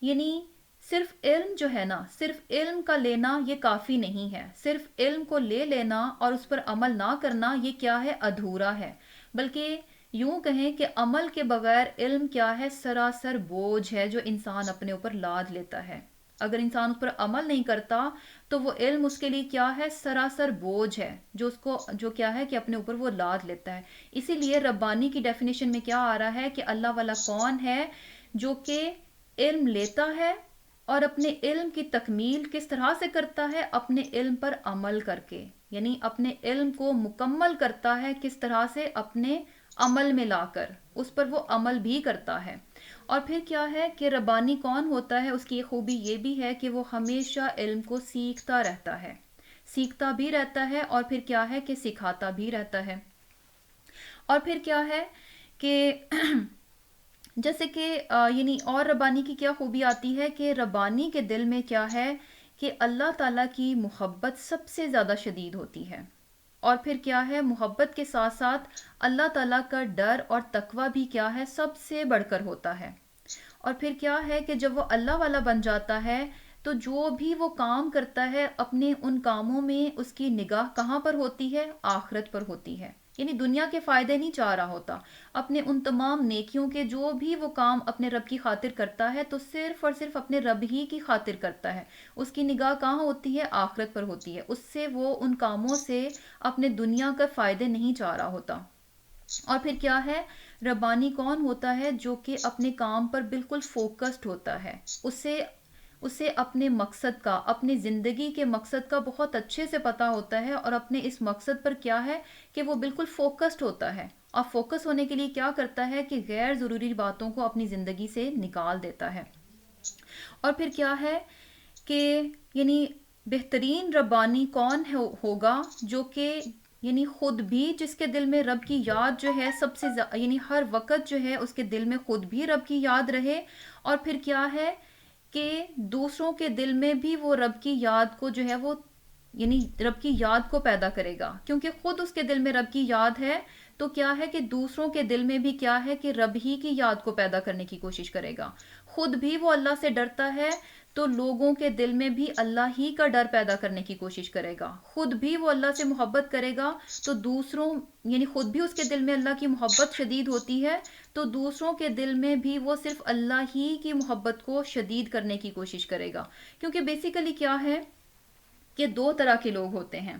یعنی صرف علم جو ہے نا، صرف علم کا لینا یہ کافی نہیں ہے. صرف علم کو لے لینا اور اس پر عمل نہ کرنا یہ کیا ہے، ادھورا ہے. بلکہ یوں کہیں کہ عمل کے بغیر علم کیا ہے، سراسر بوجھ ہے جو انسان اپنے اوپر لاد لیتا ہے. اگر انسان اس پر عمل نہیں کرتا تو وہ علم اس کے لیے کیا ہے، سراسر بوجھ ہے جو اس کو جو کیا ہے کہ اپنے اوپر وہ لاد لیتا ہے. اسی لیے ربانی کی ڈیفینیشن میں کیا آ رہا ہے کہ اللہ والا کون ہے؟ جو کہ علم لیتا ہے اور اپنے علم کی تکمیل کس طرح سے کرتا ہے، اپنے علم پر عمل کر کے. یعنی اپنے علم کو مکمل کرتا ہے کس طرح سے، اپنے عمل میں لا کر اس پر وہ عمل بھی کرتا ہے. اور پھر کیا ہے کہ ربانی کون ہوتا ہے، اس کی خوبی یہ بھی ہے کہ وہ ہمیشہ علم کو سیکھتا رہتا ہے، سیکھتا بھی رہتا ہے اور پھر کیا ہے کہ سکھاتا بھی رہتا ہے. اور پھر کیا ہے کہ جیسے کہ یعنی اور ربانی کی کیا خوبی آتی ہے کہ ربانی کے دل میں کیا ہے کہ اللہ تعالیٰ کی محبت سب سے زیادہ شدید ہوتی ہے. اور پھر کیا ہے محبت کے ساتھ ساتھ اللہ تعالیٰ کا ڈر اور تقوی بھی کیا ہے سب سے بڑھ کر ہوتا ہے. اور پھر کیا ہے کہ جب وہ اللہ والا بن جاتا ہے تو جو بھی وہ کام کرتا ہے اپنے ان کاموں میں اس کی نگاہ کہاں پر ہوتی ہے؟ آخرت پر ہوتی ہے. یعنی دنیا کے فائدے نہیں چاہ رہا ہوتا، اپنے ان تمام نیکیوں کے جو بھی وہ کام اپنے رب کی خاطر کرتا ہے تو صرف اور صرف اپنے رب ہی کی خاطر کرتا ہے. اس کی نگاہ کہاں ہوتی ہے؟ آخرت پر ہوتی ہے. اس سے وہ ان کاموں سے اپنے دنیا کا فائدے نہیں چاہ رہا ہوتا. اور پھر کیا ہے ربانی کون ہوتا ہے؟ جو کہ اپنے کام پر بالکل فوکسڈ ہوتا ہے. اسے اپنے مقصد کا، اپنی زندگی کے مقصد کا بہت اچھے سے پتہ ہوتا ہے اور اپنے اس مقصد پر کیا ہے کہ وہ بالکل فوکسڈ ہوتا ہے. اور فوکس ہونے کے لیے کیا کرتا ہے کہ غیر ضروری باتوں کو اپنی زندگی سے نکال دیتا ہے. اور پھر کیا ہے کہ یعنی بہترین ربانی کون ہوگا؟ جو کہ یعنی خود بھی جس کے دل میں رب کی یاد جو ہے سب سے یعنی ہر وقت جو ہے اس کے دل میں خود بھی رب کی یاد رہے. اور پھر کیا ہے کہ دوسروں کے دل میں بھی وہ رب کی یاد کو جو ہے وہ یعنی رب کی یاد کو پیدا کرے گا. کیونکہ خود اس کے دل میں رب کی یاد ہے تو کیا ہے کہ دوسروں کے دل میں بھی کیا ہے کہ رب ہی کی یاد کو پیدا کرنے کی کوشش کرے گا. خود بھی وہ اللہ سے ڈرتا ہے تو لوگوں کے دل میں بھی اللہ ہی کا ڈر پیدا کرنے کی کوشش کرے گا. خود بھی وہ اللہ سے محبت کرے گا تو دوسروں یعنی خود بھی اس کے دل میں اللہ کی محبت شدید ہوتی ہے تو دوسروں کے دل میں بھی وہ صرف اللہ ہی کی محبت کو شدید کرنے کی کوشش کرے گا. کیونکہ بیسیکلی کیا ہے کہ دو طرح کے لوگ ہوتے ہیں.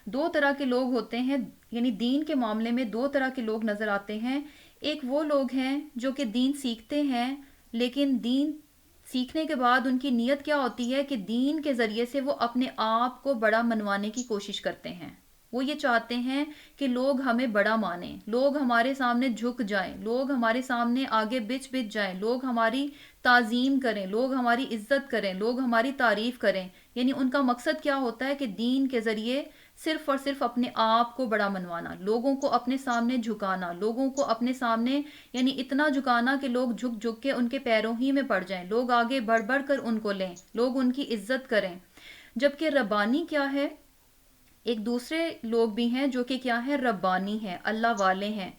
دو طرح کے لوگ ہوتے ہیں یعنی دین کے معاملے میں دو طرح کے لوگ نظر آتے ہیں. ایک وہ لوگ ہیں جو کہ دین سیکھتے ہیں لیکن دین سیکھنے کے بعد ان کی نیت کیا ہوتی ہے کہ دین کے ذریعے سے وہ اپنے آپ کو بڑا منوانے کی کوشش کرتے ہیں. وہ یہ چاہتے ہیں کہ لوگ ہمیں بڑا مانیں، لوگ ہمارے سامنے جھک جائیں، لوگ ہمارے سامنے آگے بچ جائیں، لوگ ہماری تعظیم کریں، لوگ ہماری عزت کریں، لوگ ہماری تعریف کریں. یعنی ان کا مقصد کیا ہوتا ہے کہ دین کے ذریعے صرف اور صرف اپنے آپ کو بڑا منوانا، لوگوں کو اپنے سامنے جھکانا، لوگوں کو اپنے سامنے یعنی اتنا جھکانا کہ لوگ جھک جھک کے ان کے پیروں ہی میں پڑ جائیں، لوگ آگے بڑھ بڑھ کر ان کو لیں، لوگ ان کی عزت کریں. جبکہ ربانی کیا ہے؟ ایک دوسرے لوگ بھی ہیں جو کہ کیا ہے ربانی ہیں، اللہ والے ہیں.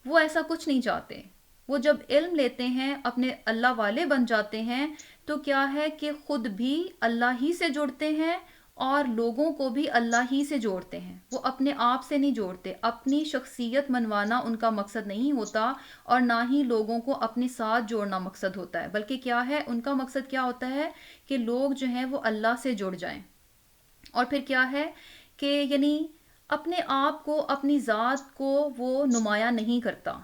وہ ایسا کچھ نہیں چاہتے. وہ جب علم لیتے ہیں اپنے اللہ والے بن جاتے ہیں تو کیا ہے کہ خود بھی اللہ ہی سے جڑتے ہیں اور لوگوں کو بھی اللہ ہی سے جوڑتے ہیں. وہ اپنے آپ سے نہیں جوڑتے. اپنی شخصیت منوانا ان کا مقصد نہیں ہوتا اور نہ ہی لوگوں کو اپنے ساتھ جوڑنا مقصد ہوتا ہے، بلکہ کیا ہے ان کا مقصد کیا ہوتا ہے کہ لوگ جو ہیں وہ اللہ سے جڑ جائیں. اور پھر کیا ہے کہ یعنی اپنے آپ کو، اپنی ذات کو وہ نمایاں نہیں کرتا،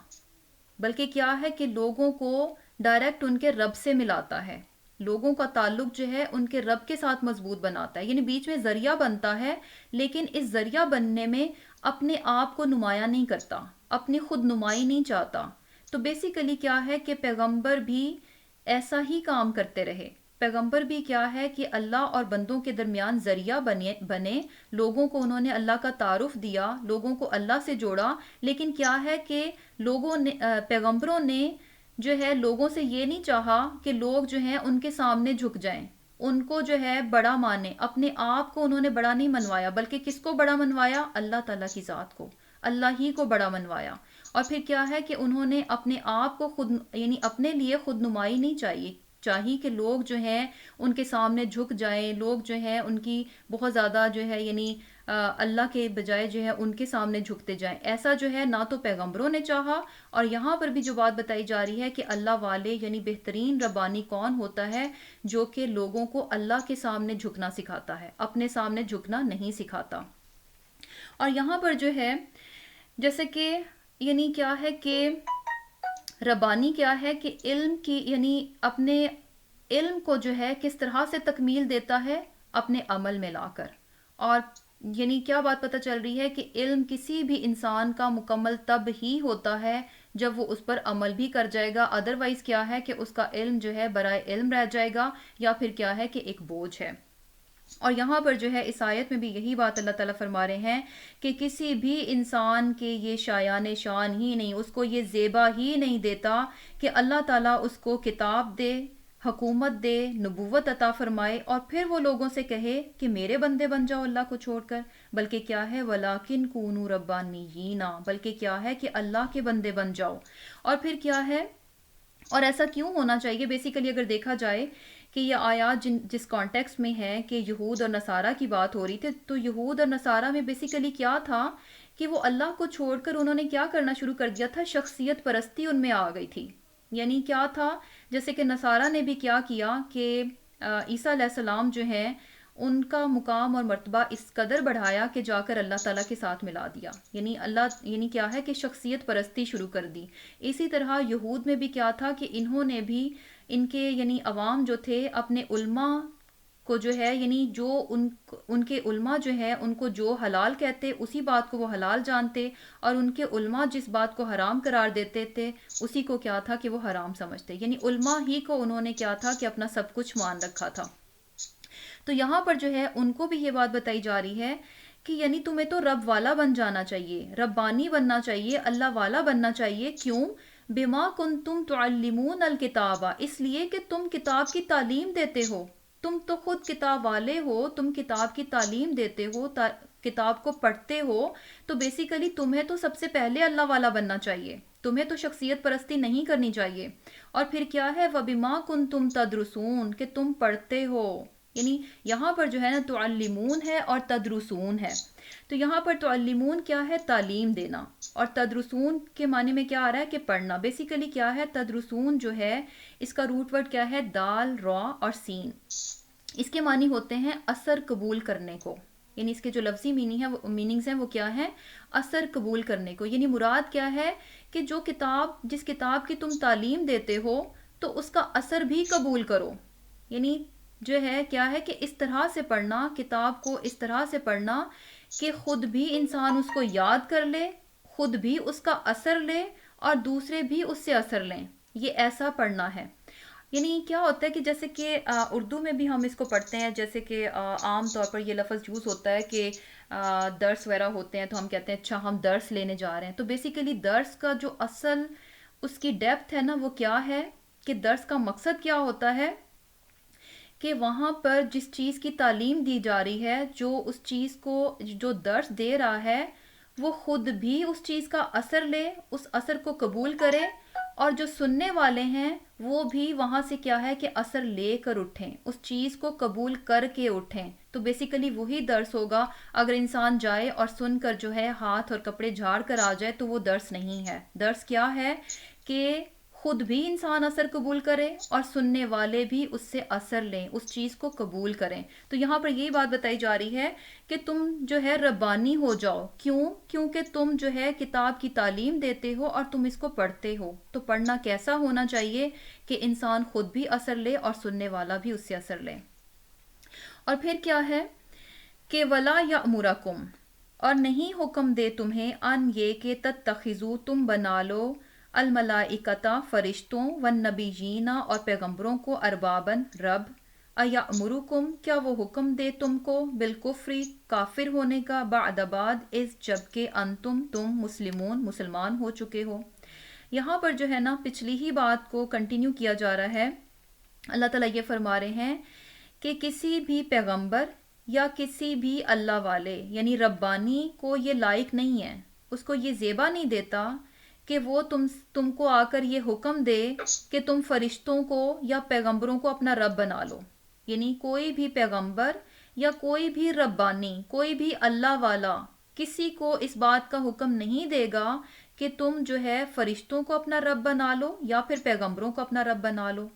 بلکہ کیا ہے کہ لوگوں کو ڈائریکٹ ان کے رب سے ملاتا ہے، لوگوں کا تعلق جو ہے ان کے رب کے ساتھ مضبوط بناتا ہے. یعنی بیچ میں ذریعہ بنتا ہے لیکن اس ذریعہ بننے میں اپنے آپ کو نمایاں نہیں کرتا، اپنی خود نمائی نہیں چاہتا. تو بیسیکلی کیا ہے کہ پیغمبر بھی ایسا ہی کام کرتے رہے. پیغمبر بھی کیا ہے کہ اللہ اور بندوں کے درمیان ذریعہ بنے، لوگوں کو انہوں نے اللہ کا تعارف دیا، لوگوں کو اللہ سے جوڑا. لیکن کیا ہے کہ لوگوں نے پیغمبروں نے جو ہے لوگوں سے یہ نہیں چاہا کہ لوگ جو ہیں ان کے سامنے جھک جائیں، ان کو جو ہے بڑا مانے. اپنے آپ کو انہوں نے بڑا نہیں منوایا بلکہ کس کو بڑا منوایا؟ اللہ تعالیٰ کی ذات کو، اللہ ہی کو بڑا منوایا. اور پھر کیا ہے کہ انہوں نے اپنے آپ کو خود یعنی اپنے لیے خود نمائی نہیں چاہیے کہ لوگ جو ہیں ان کے سامنے جھک جائیں، لوگ جو ہیں ان کی بہت زیادہ جو ہے یعنی اللہ کے بجائے جو ہے ان کے سامنے جھکتے جائیں. ایسا جو ہے نہ تو پیغمبروں نے چاہا. اور یہاں پر بھی جو بات بتائی جا رہی ہے کہ اللہ والے یعنی بہترین ربانی کون ہوتا ہے؟ جو کہ لوگوں کو اللہ کے سامنے جھکنا سکھاتا ہے، اپنے سامنے جھکنا نہیں سکھاتا. اور یہاں پر جو ہے جیسے کہ یعنی کیا ہے کہ ربانی کیا ہے کہ علم کی یعنی اپنے علم کو جو ہے کس طرح سے تکمیل دیتا ہے؟ اپنے عمل میں لا کر. اور یعنی کیا بات پتہ چل رہی ہے کہ علم کسی بھی انسان کا مکمل تب ہی ہوتا ہے جب وہ اس پر عمل بھی کر جائے گا. ادروائز کیا ہے کہ اس کا علم جو ہے برائے علم رہ جائے گا یا پھر کیا ہے کہ ایک بوجھ ہے. اور یہاں پر جو ہے اس آیت میں بھی یہی بات اللہ تعالیٰ فرما رہے ہیں کہ کسی بھی انسان کے یہ شایان شان ہی نہیں، اس کو یہ زیبا ہی نہیں دیتا کہ اللہ تعالیٰ اس کو کتاب دے، حکومت دے، نبوت عطا فرمائے، اور پھر وہ لوگوں سے کہے کہ میرے بندے بن جاؤ اللہ کو چھوڑ کر، بلکہ کیا ہے وَلَٰكِن كُونُوا رَبَّانِيِّينَ، بلکہ کیا ہے کہ اللہ کے بندے بن جاؤ۔ اور پھر کیا ہے، اور ایسا کیوں ہونا چاہیے؟ بیسیکلی اگر دیکھا جائے کہ یہ آیات جس کانٹیکسٹ میں ہے کہ یہود اور نصارہ کی بات ہو رہی تھی، تو یہود اور نصارہ میں بیسیکلی کیا تھا کہ وہ اللہ کو چھوڑ کر انہوں نے کیا کرنا شروع کر دیا تھا، شخصیت پرستی ان میں آ گئی تھی۔ یعنی کیا تھا، جیسے کہ نصارہ نے بھی کیا کیا کہ عیسیٰ علیہ السلام جو ہیں ان کا مقام اور مرتبہ اس قدر بڑھایا کہ جا کر اللہ تعالیٰ کے ساتھ ملا دیا، یعنی کیا ہے کہ شخصیت پرستی شروع کر دی۔ اسی طرح یہود میں بھی کیا تھا کہ انہوں نے بھی ان کے یعنی عوام جو تھے اپنے علماء کو جو ہے، یعنی جو ان کے علماء جو ہے ان کو جو حلال کہتے اسی بات کو وہ حلال جانتے، اور ان کے علماء جس بات کو حرام قرار دیتے تھے اسی کو کیا تھا کہ وہ حرام سمجھتے، یعنی علماء ہی کو انہوں نے کیا تھا کہ اپنا سب کچھ مان رکھا تھا۔ تو یہاں پر جو ہے ان کو بھی یہ بات بتائی جا رہی ہے کہ یعنی تمہیں تو رب والا بن جانا چاہیے، ربانی بننا چاہیے، اللہ والا بننا چاہیے۔ کیوں؟ بما کنتم تعلمون الکتاب، اس لیے کہ تم کتاب کی تعلیم دیتے ہو، تم تو خود کتاب والے ہو، تم کتاب کی تعلیم دیتے ہو، کتاب کو پڑھتے ہو، تو بیسیکلی تمہیں تو سب سے پہلے اللہ والا بننا چاہیے، تمہیں تو شخصیت پرستی نہیں کرنی چاہیے۔ اور پھر کیا ہے وَبِمَا كُنْتُمْ تَدْرُسُونَ، کہ تم پڑھتے ہو، یعنی یہاں پر جو ہے نا تعلمون ہے اور تدرسون ہے۔ تو یہاں پر تعلمون کیا ہے، تعلیم دینا، اور تدرسون کے معنی میں کیا آ رہا ہے کہ پڑھنا۔ بیسیکلی کیا ہے تدرسون جو ہے اس کا روٹ ورڈ کیا ہے، دال، را اور سین، اس کے معنی ہوتے ہیں اثر قبول کرنے کو، یعنی اس کے جو لفظی میننگز ہیں وہ کیا ہیں، اثر قبول کرنے کو۔ یعنی مراد کیا ہے کہ جس کتاب کی تم تعلیم دیتے ہو تو اس کا اثر بھی قبول کرو، یعنی جو ہے کیا ہے کہ اس طرح سے پڑھنا، کتاب کو اس طرح سے پڑھنا کہ خود بھی انسان اس کو یاد کر لے، خود بھی اس کا اثر لے اور دوسرے بھی اس سے اثر لیں، یہ ایسا پڑھنا ہے۔ یعنی کیا ہوتا ہے کہ جیسے کہ اردو میں بھی ہم اس کو پڑھتے ہیں، جیسے کہ عام طور پر یہ لفظ یوز ہوتا ہے کہ درس وغیرہ ہوتے ہیں تو ہم کہتے ہیں اچھا ہم درس لینے جا رہے ہیں، تو بیسیکلی درس کا جو اصل اس کی ڈیپتھ ہے نا وہ کیا ہے کہ درس کا مقصد کیا ہوتا ہے کہ وہاں پر جس چیز کی تعلیم دی جا رہی ہے، جو اس چیز کو جو درس دے رہا ہے وہ خود بھی اس چیز کا اثر لے، اس اثر کو قبول کرے، اور جو سننے والے ہیں وہ بھی وہاں سے کیا ہے کہ اثر لے کر اٹھیں، اس چیز کو قبول کر کے اٹھیں۔ تو بیسیکلی وہی درس ہوگا۔ اگر انسان جائے اور سن کر جو ہے ہاتھ اور کپڑے جھاڑ کر آ جائے تو وہ درس نہیں ہے۔ درس کیا ہے کہ خود بھی انسان اثر قبول کرے اور سننے والے بھی اس سے اثر لیں، اس چیز کو قبول کریں۔ تو یہاں پر یہی بات بتائی جا رہی ہے کہ تم جو ہے ربانی ہو جاؤ۔ کیونکہ تم جو ہے کتاب کی تعلیم دیتے ہو اور تم اس کو پڑھتے ہو۔ تو پڑھنا کیسا ہونا چاہیے کہ انسان خود بھی اثر لے اور سننے والا بھی اس سے اثر لے۔ اور پھر کیا ہے کہ وَلَا يَأْمُرَكُمْ، اور نہیں حکم دے تمہیں، ان یہ کہ تتخذوا، تم بنا لو، الملائکتا، فرشتوں، والنبیین، اور پیغمبروں کو، اربابن، رب، ایامرکم، کیا وہ حکم دے تم کو، بالکفری، کافر ہونے کا، بعد بعد اس جبکہ انتم، تم، مسلمان ہو چکے ہو۔ یہاں پر جو ہے نا پچھلی ہی بات کو کنٹینیو کیا جا رہا ہے۔ اللہ تعالیٰ یہ فرما رہے ہیں کہ کسی بھی پیغمبر یا کسی بھی اللہ والے یعنی ربانی کو یہ لائق نہیں ہے، اس کو یہ زیبا نہیں دیتا کہ وہ تم کو آ کر یہ حکم دے کہ تم فرشتوں کو یا پیغمبروں کو اپنا رب بنا لو۔ یعنی کوئی بھی پیغمبر یا کوئی بھی ربانی، کوئی بھی اللہ والا کسی کو اس بات کا حکم نہیں دے گا کہ تم جو ہے فرشتوں کو اپنا رب بنا لو یا پھر پیغمبروں کو اپنا رب بنا لو۔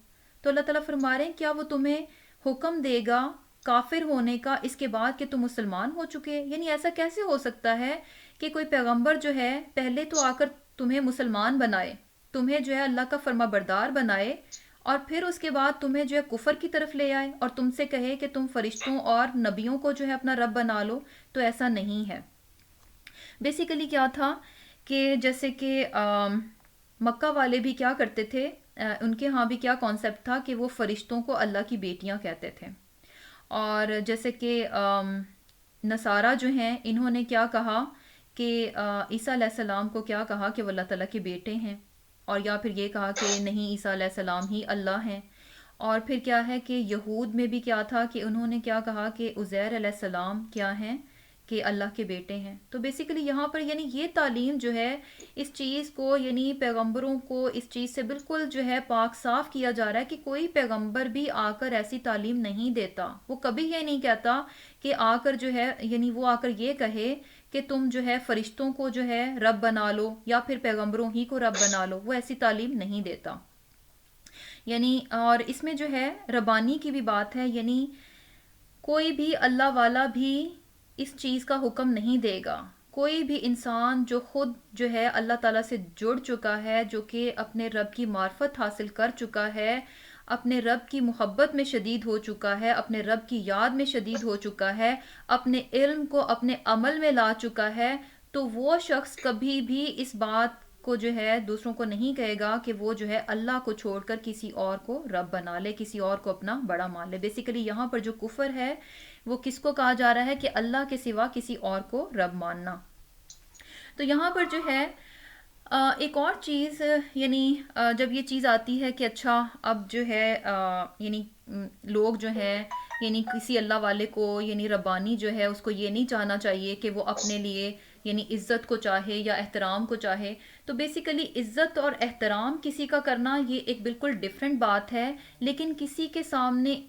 تو اللہ تعالیٰ فرما رہے ہیں کیا وہ تمہیں حکم دے گا کافر ہونے کا اس کے بعد کہ تم مسلمان ہو چکے؟ یعنی ایسا کیسے ہو سکتا ہے کہ کوئی پیغمبر جو ہے پہلے تو آ کر تمہیں مسلمان بنائے، تمہیں جو ہے اللہ کا فرما بردار بنائے، اور پھر اس کے بعد تمہیں جو ہے کفر کی طرف لے آئے اور تم سے کہے کہ تم فرشتوں اور نبیوں کو جو ہے اپنا رب بنا لو؟ تو ایسا نہیں ہے۔ بیسیکلی کیا تھا کہ جیسے کہ مکہ والے بھی کیا کرتے تھے، ان کے ہاں بھی کیا کانسیپٹ تھا کہ وہ فرشتوں کو اللہ کی بیٹیاں کہتے تھے، اور جیسے کہ نصارہ جو ہیں انہوں نے کیا کہا کہ عیسیٰ علیہ السلام کو کیا کہا کہ وہ اللہ تعالیٰ کے بیٹے ہیں، اور یا پھر یہ کہا کہ نہیں عیسیٰ علیہ السلام ہی اللہ ہیں۔ اور پھر کیا ہے کہ یہود میں بھی کیا تھا کہ انہوں نے کیا کہا کہ عزیر علیہ السلام کیا ہیں کہ اللہ کے بیٹے ہیں۔ تو بیسیکلی یہاں پر یعنی یہ تعلیم جو ہے اس چیز کو یعنی پیغمبروں کو اس چیز سے بالکل جو ہے پاک صاف کیا جا رہا ہے کہ کوئی پیغمبر بھی آ کر ایسی تعلیم نہیں دیتا۔ وہ کبھی یہ نہیں کہتا کہ آ کر جو ہے یعنی وہ آ کر یہ کہے کہ تم جو ہے فرشتوں کو جو ہے رب بنا لو یا پھر پیغمبروں ہی کو رب بنا لو، وہ ایسی تعلیم نہیں دیتا۔ یعنی اور اس میں جو ہے ربانی کی بھی بات ہے، یعنی کوئی بھی اللہ والا بھی اس چیز کا حکم نہیں دے گا۔ کوئی بھی انسان جو خود جو ہے اللہ تعالیٰ سے جڑ چکا ہے، جو کہ اپنے رب کی معرفت حاصل کر چکا ہے، اپنے رب کی محبت میں شدید ہو چکا ہے، اپنے رب کی یاد میں شدید ہو چکا ہے، اپنے علم کو اپنے عمل میں لا چکا ہے، تو وہ شخص کبھی بھی اس بات کو جو ہے دوسروں کو نہیں کہے گا کہ وہ جو ہے اللہ کو چھوڑ کر کسی اور کو رب بنا لے، کسی اور کو اپنا بڑا مان لے۔ بیسیکلی یہاں پر جو کفر ہے وہ کس کو کہا جا رہا ہے کہ اللہ کے سوا کسی اور کو رب ماننا۔ تو یہاں پر جو ہے ایک اور چیز یعنی جب یہ چیز آتی ہے کہ اچھا اب جو ہے یعنی لوگ جو ہیں یعنی کسی اللہ والے کو یعنی ربانی جو ہے اس کو یہ نہیں چاہنا چاہیے کہ وہ اپنے لیے یعنی عزت کو چاہے یا احترام کو چاہے۔ تو بیسیکلی عزت اور احترام کسی کا کرنا یہ ایک بالکل ڈیفرنٹ بات ہے، لیکن کسی کے سامنے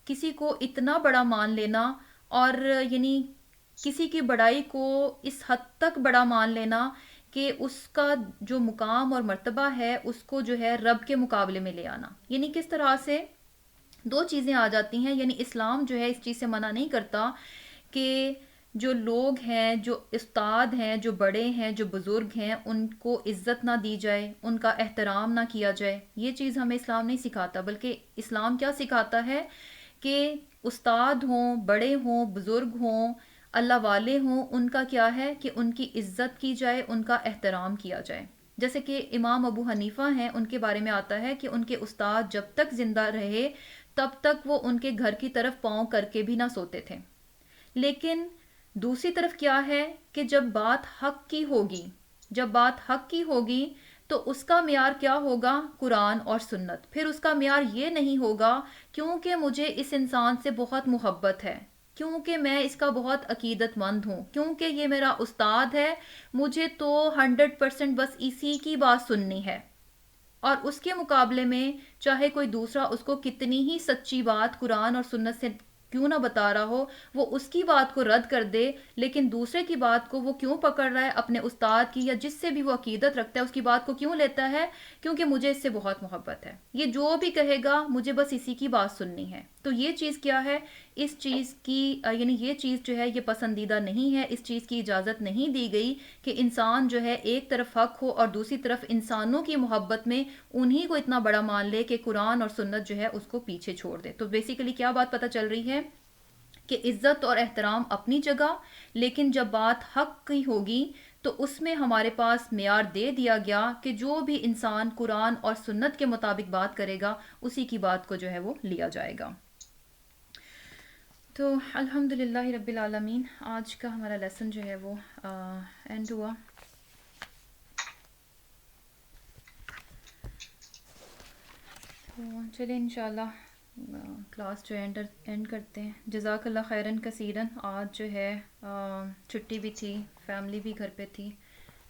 کسی کو اتنا بڑا مان لینا اور یعنی کسی کی بڑائی کو اس حد تک بڑا مان لینا کہ اس کا جو مقام اور مرتبہ ہے اس کو جو ہے رب کے مقابلے میں لے آنا، یعنی کس طرح سے دو چیزیں آ جاتی ہیں۔ یعنی اسلام جو ہے اس چیز سے منع نہیں کرتا کہ جو لوگ ہیں، جو استاد ہیں، جو بڑے ہیں، جو بزرگ ہیں، ان کو عزت نہ دی جائے، ان کا احترام نہ کیا جائے، یہ چیز ہمیں اسلام نہیں سکھاتا، بلکہ اسلام کیا سکھاتا ہے کہ استاد ہوں، بڑے ہوں، بزرگ ہوں، اللہ والے ہوں، ان کا کیا ہے کہ ان کی عزت کی جائے، ان کا احترام کیا جائے۔ جیسے کہ امام ابو حنیفہ ہیں، ان کے بارے میں آتا ہے کہ ان کے استاد جب تک زندہ رہے تب تک وہ ان کے گھر کی طرف پاؤں کر کے بھی نہ سوتے تھے، لیکن دوسری طرف کیا ہے کہ جب بات حق کی ہوگی، جب بات حق کی ہوگی تو اس کا معیار کیا ہوگا؟ قرآن اور سنت۔ پھر اس کا معیار یہ نہیں ہوگا کیونکہ مجھے اس انسان سے بہت محبت ہے، کیونکہ میں اس کا بہت عقیدت مند ہوں، کیونکہ یہ میرا استاد ہے، مجھے تو 100% بس اسی کی بات سننی ہے۔ اور اس کے مقابلے میں چاہے کوئی دوسرا اس کو کتنی ہی سچی بات قرآن اور سنت سے کیوں نہ بتا رہا ہو، وہ اس کی بات کو رد کر دے، لیکن دوسرے کی بات کو وہ کیوں پکڑ رہا ہے؟ اپنے استاد کی یا جس سے بھی وہ عقیدت رکھتا ہے اس کی بات کو کیوں لیتا ہے؟ کیونکہ مجھے اس سے بہت محبت ہے، یہ جو بھی کہے گا مجھے بس اسی کی بات سننی ہے۔ تو یہ چیز کیا ہے؟ اس چیز کی یعنی یہ چیز جو ہے یہ پسندیدہ نہیں ہے، اس چیز کی اجازت نہیں دی گئی کہ انسان جو ہے ایک طرف حق ہو اور دوسری طرف انسانوں کی محبت میں انہی کو اتنا بڑا مان لے کہ قرآن اور سنت جو ہے اس کو پیچھے چھوڑ دے۔ تو بیسیکلی کیا بات پتہ چل رہی ہے کہ عزت اور احترام اپنی جگہ، لیکن جب بات حق کی ہوگی تو اس میں ہمارے پاس معیار دے دیا گیا کہ جو بھی انسان قرآن اور سنت کے مطابق بات کرے گا اسی کی بات کو جو ہے وہ لیا جائے گا۔ تو الحمدللہ رب العالمین، آج کا ہمارا لیسن جو ہے وہ اینڈ ہوا۔ تو چلیں انشاءاللہ کلاس جو اینڈ کرتے ہیں۔ جزاک اللہ خیرن کثیرن۔ آج جو ہے چھٹی بھی تھی، فیملی بھی گھر پہ تھی،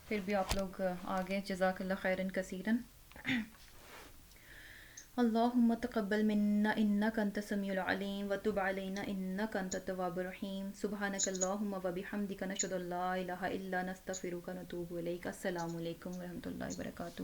پھر بھی آپ لوگ آگے، جزاک اللہ خیرن کثیرن۔ اللہم تقبل منا انک انت السمیع العلیم وتب علینا انک انت التواب الرحیم۔ سبحانک اللہم وبحمدک نشہد ان لا الہ الا انت نستغفرک ونتوب الیک۔ السلام علیکم ورحمۃ اللہ وبرکاتہ۔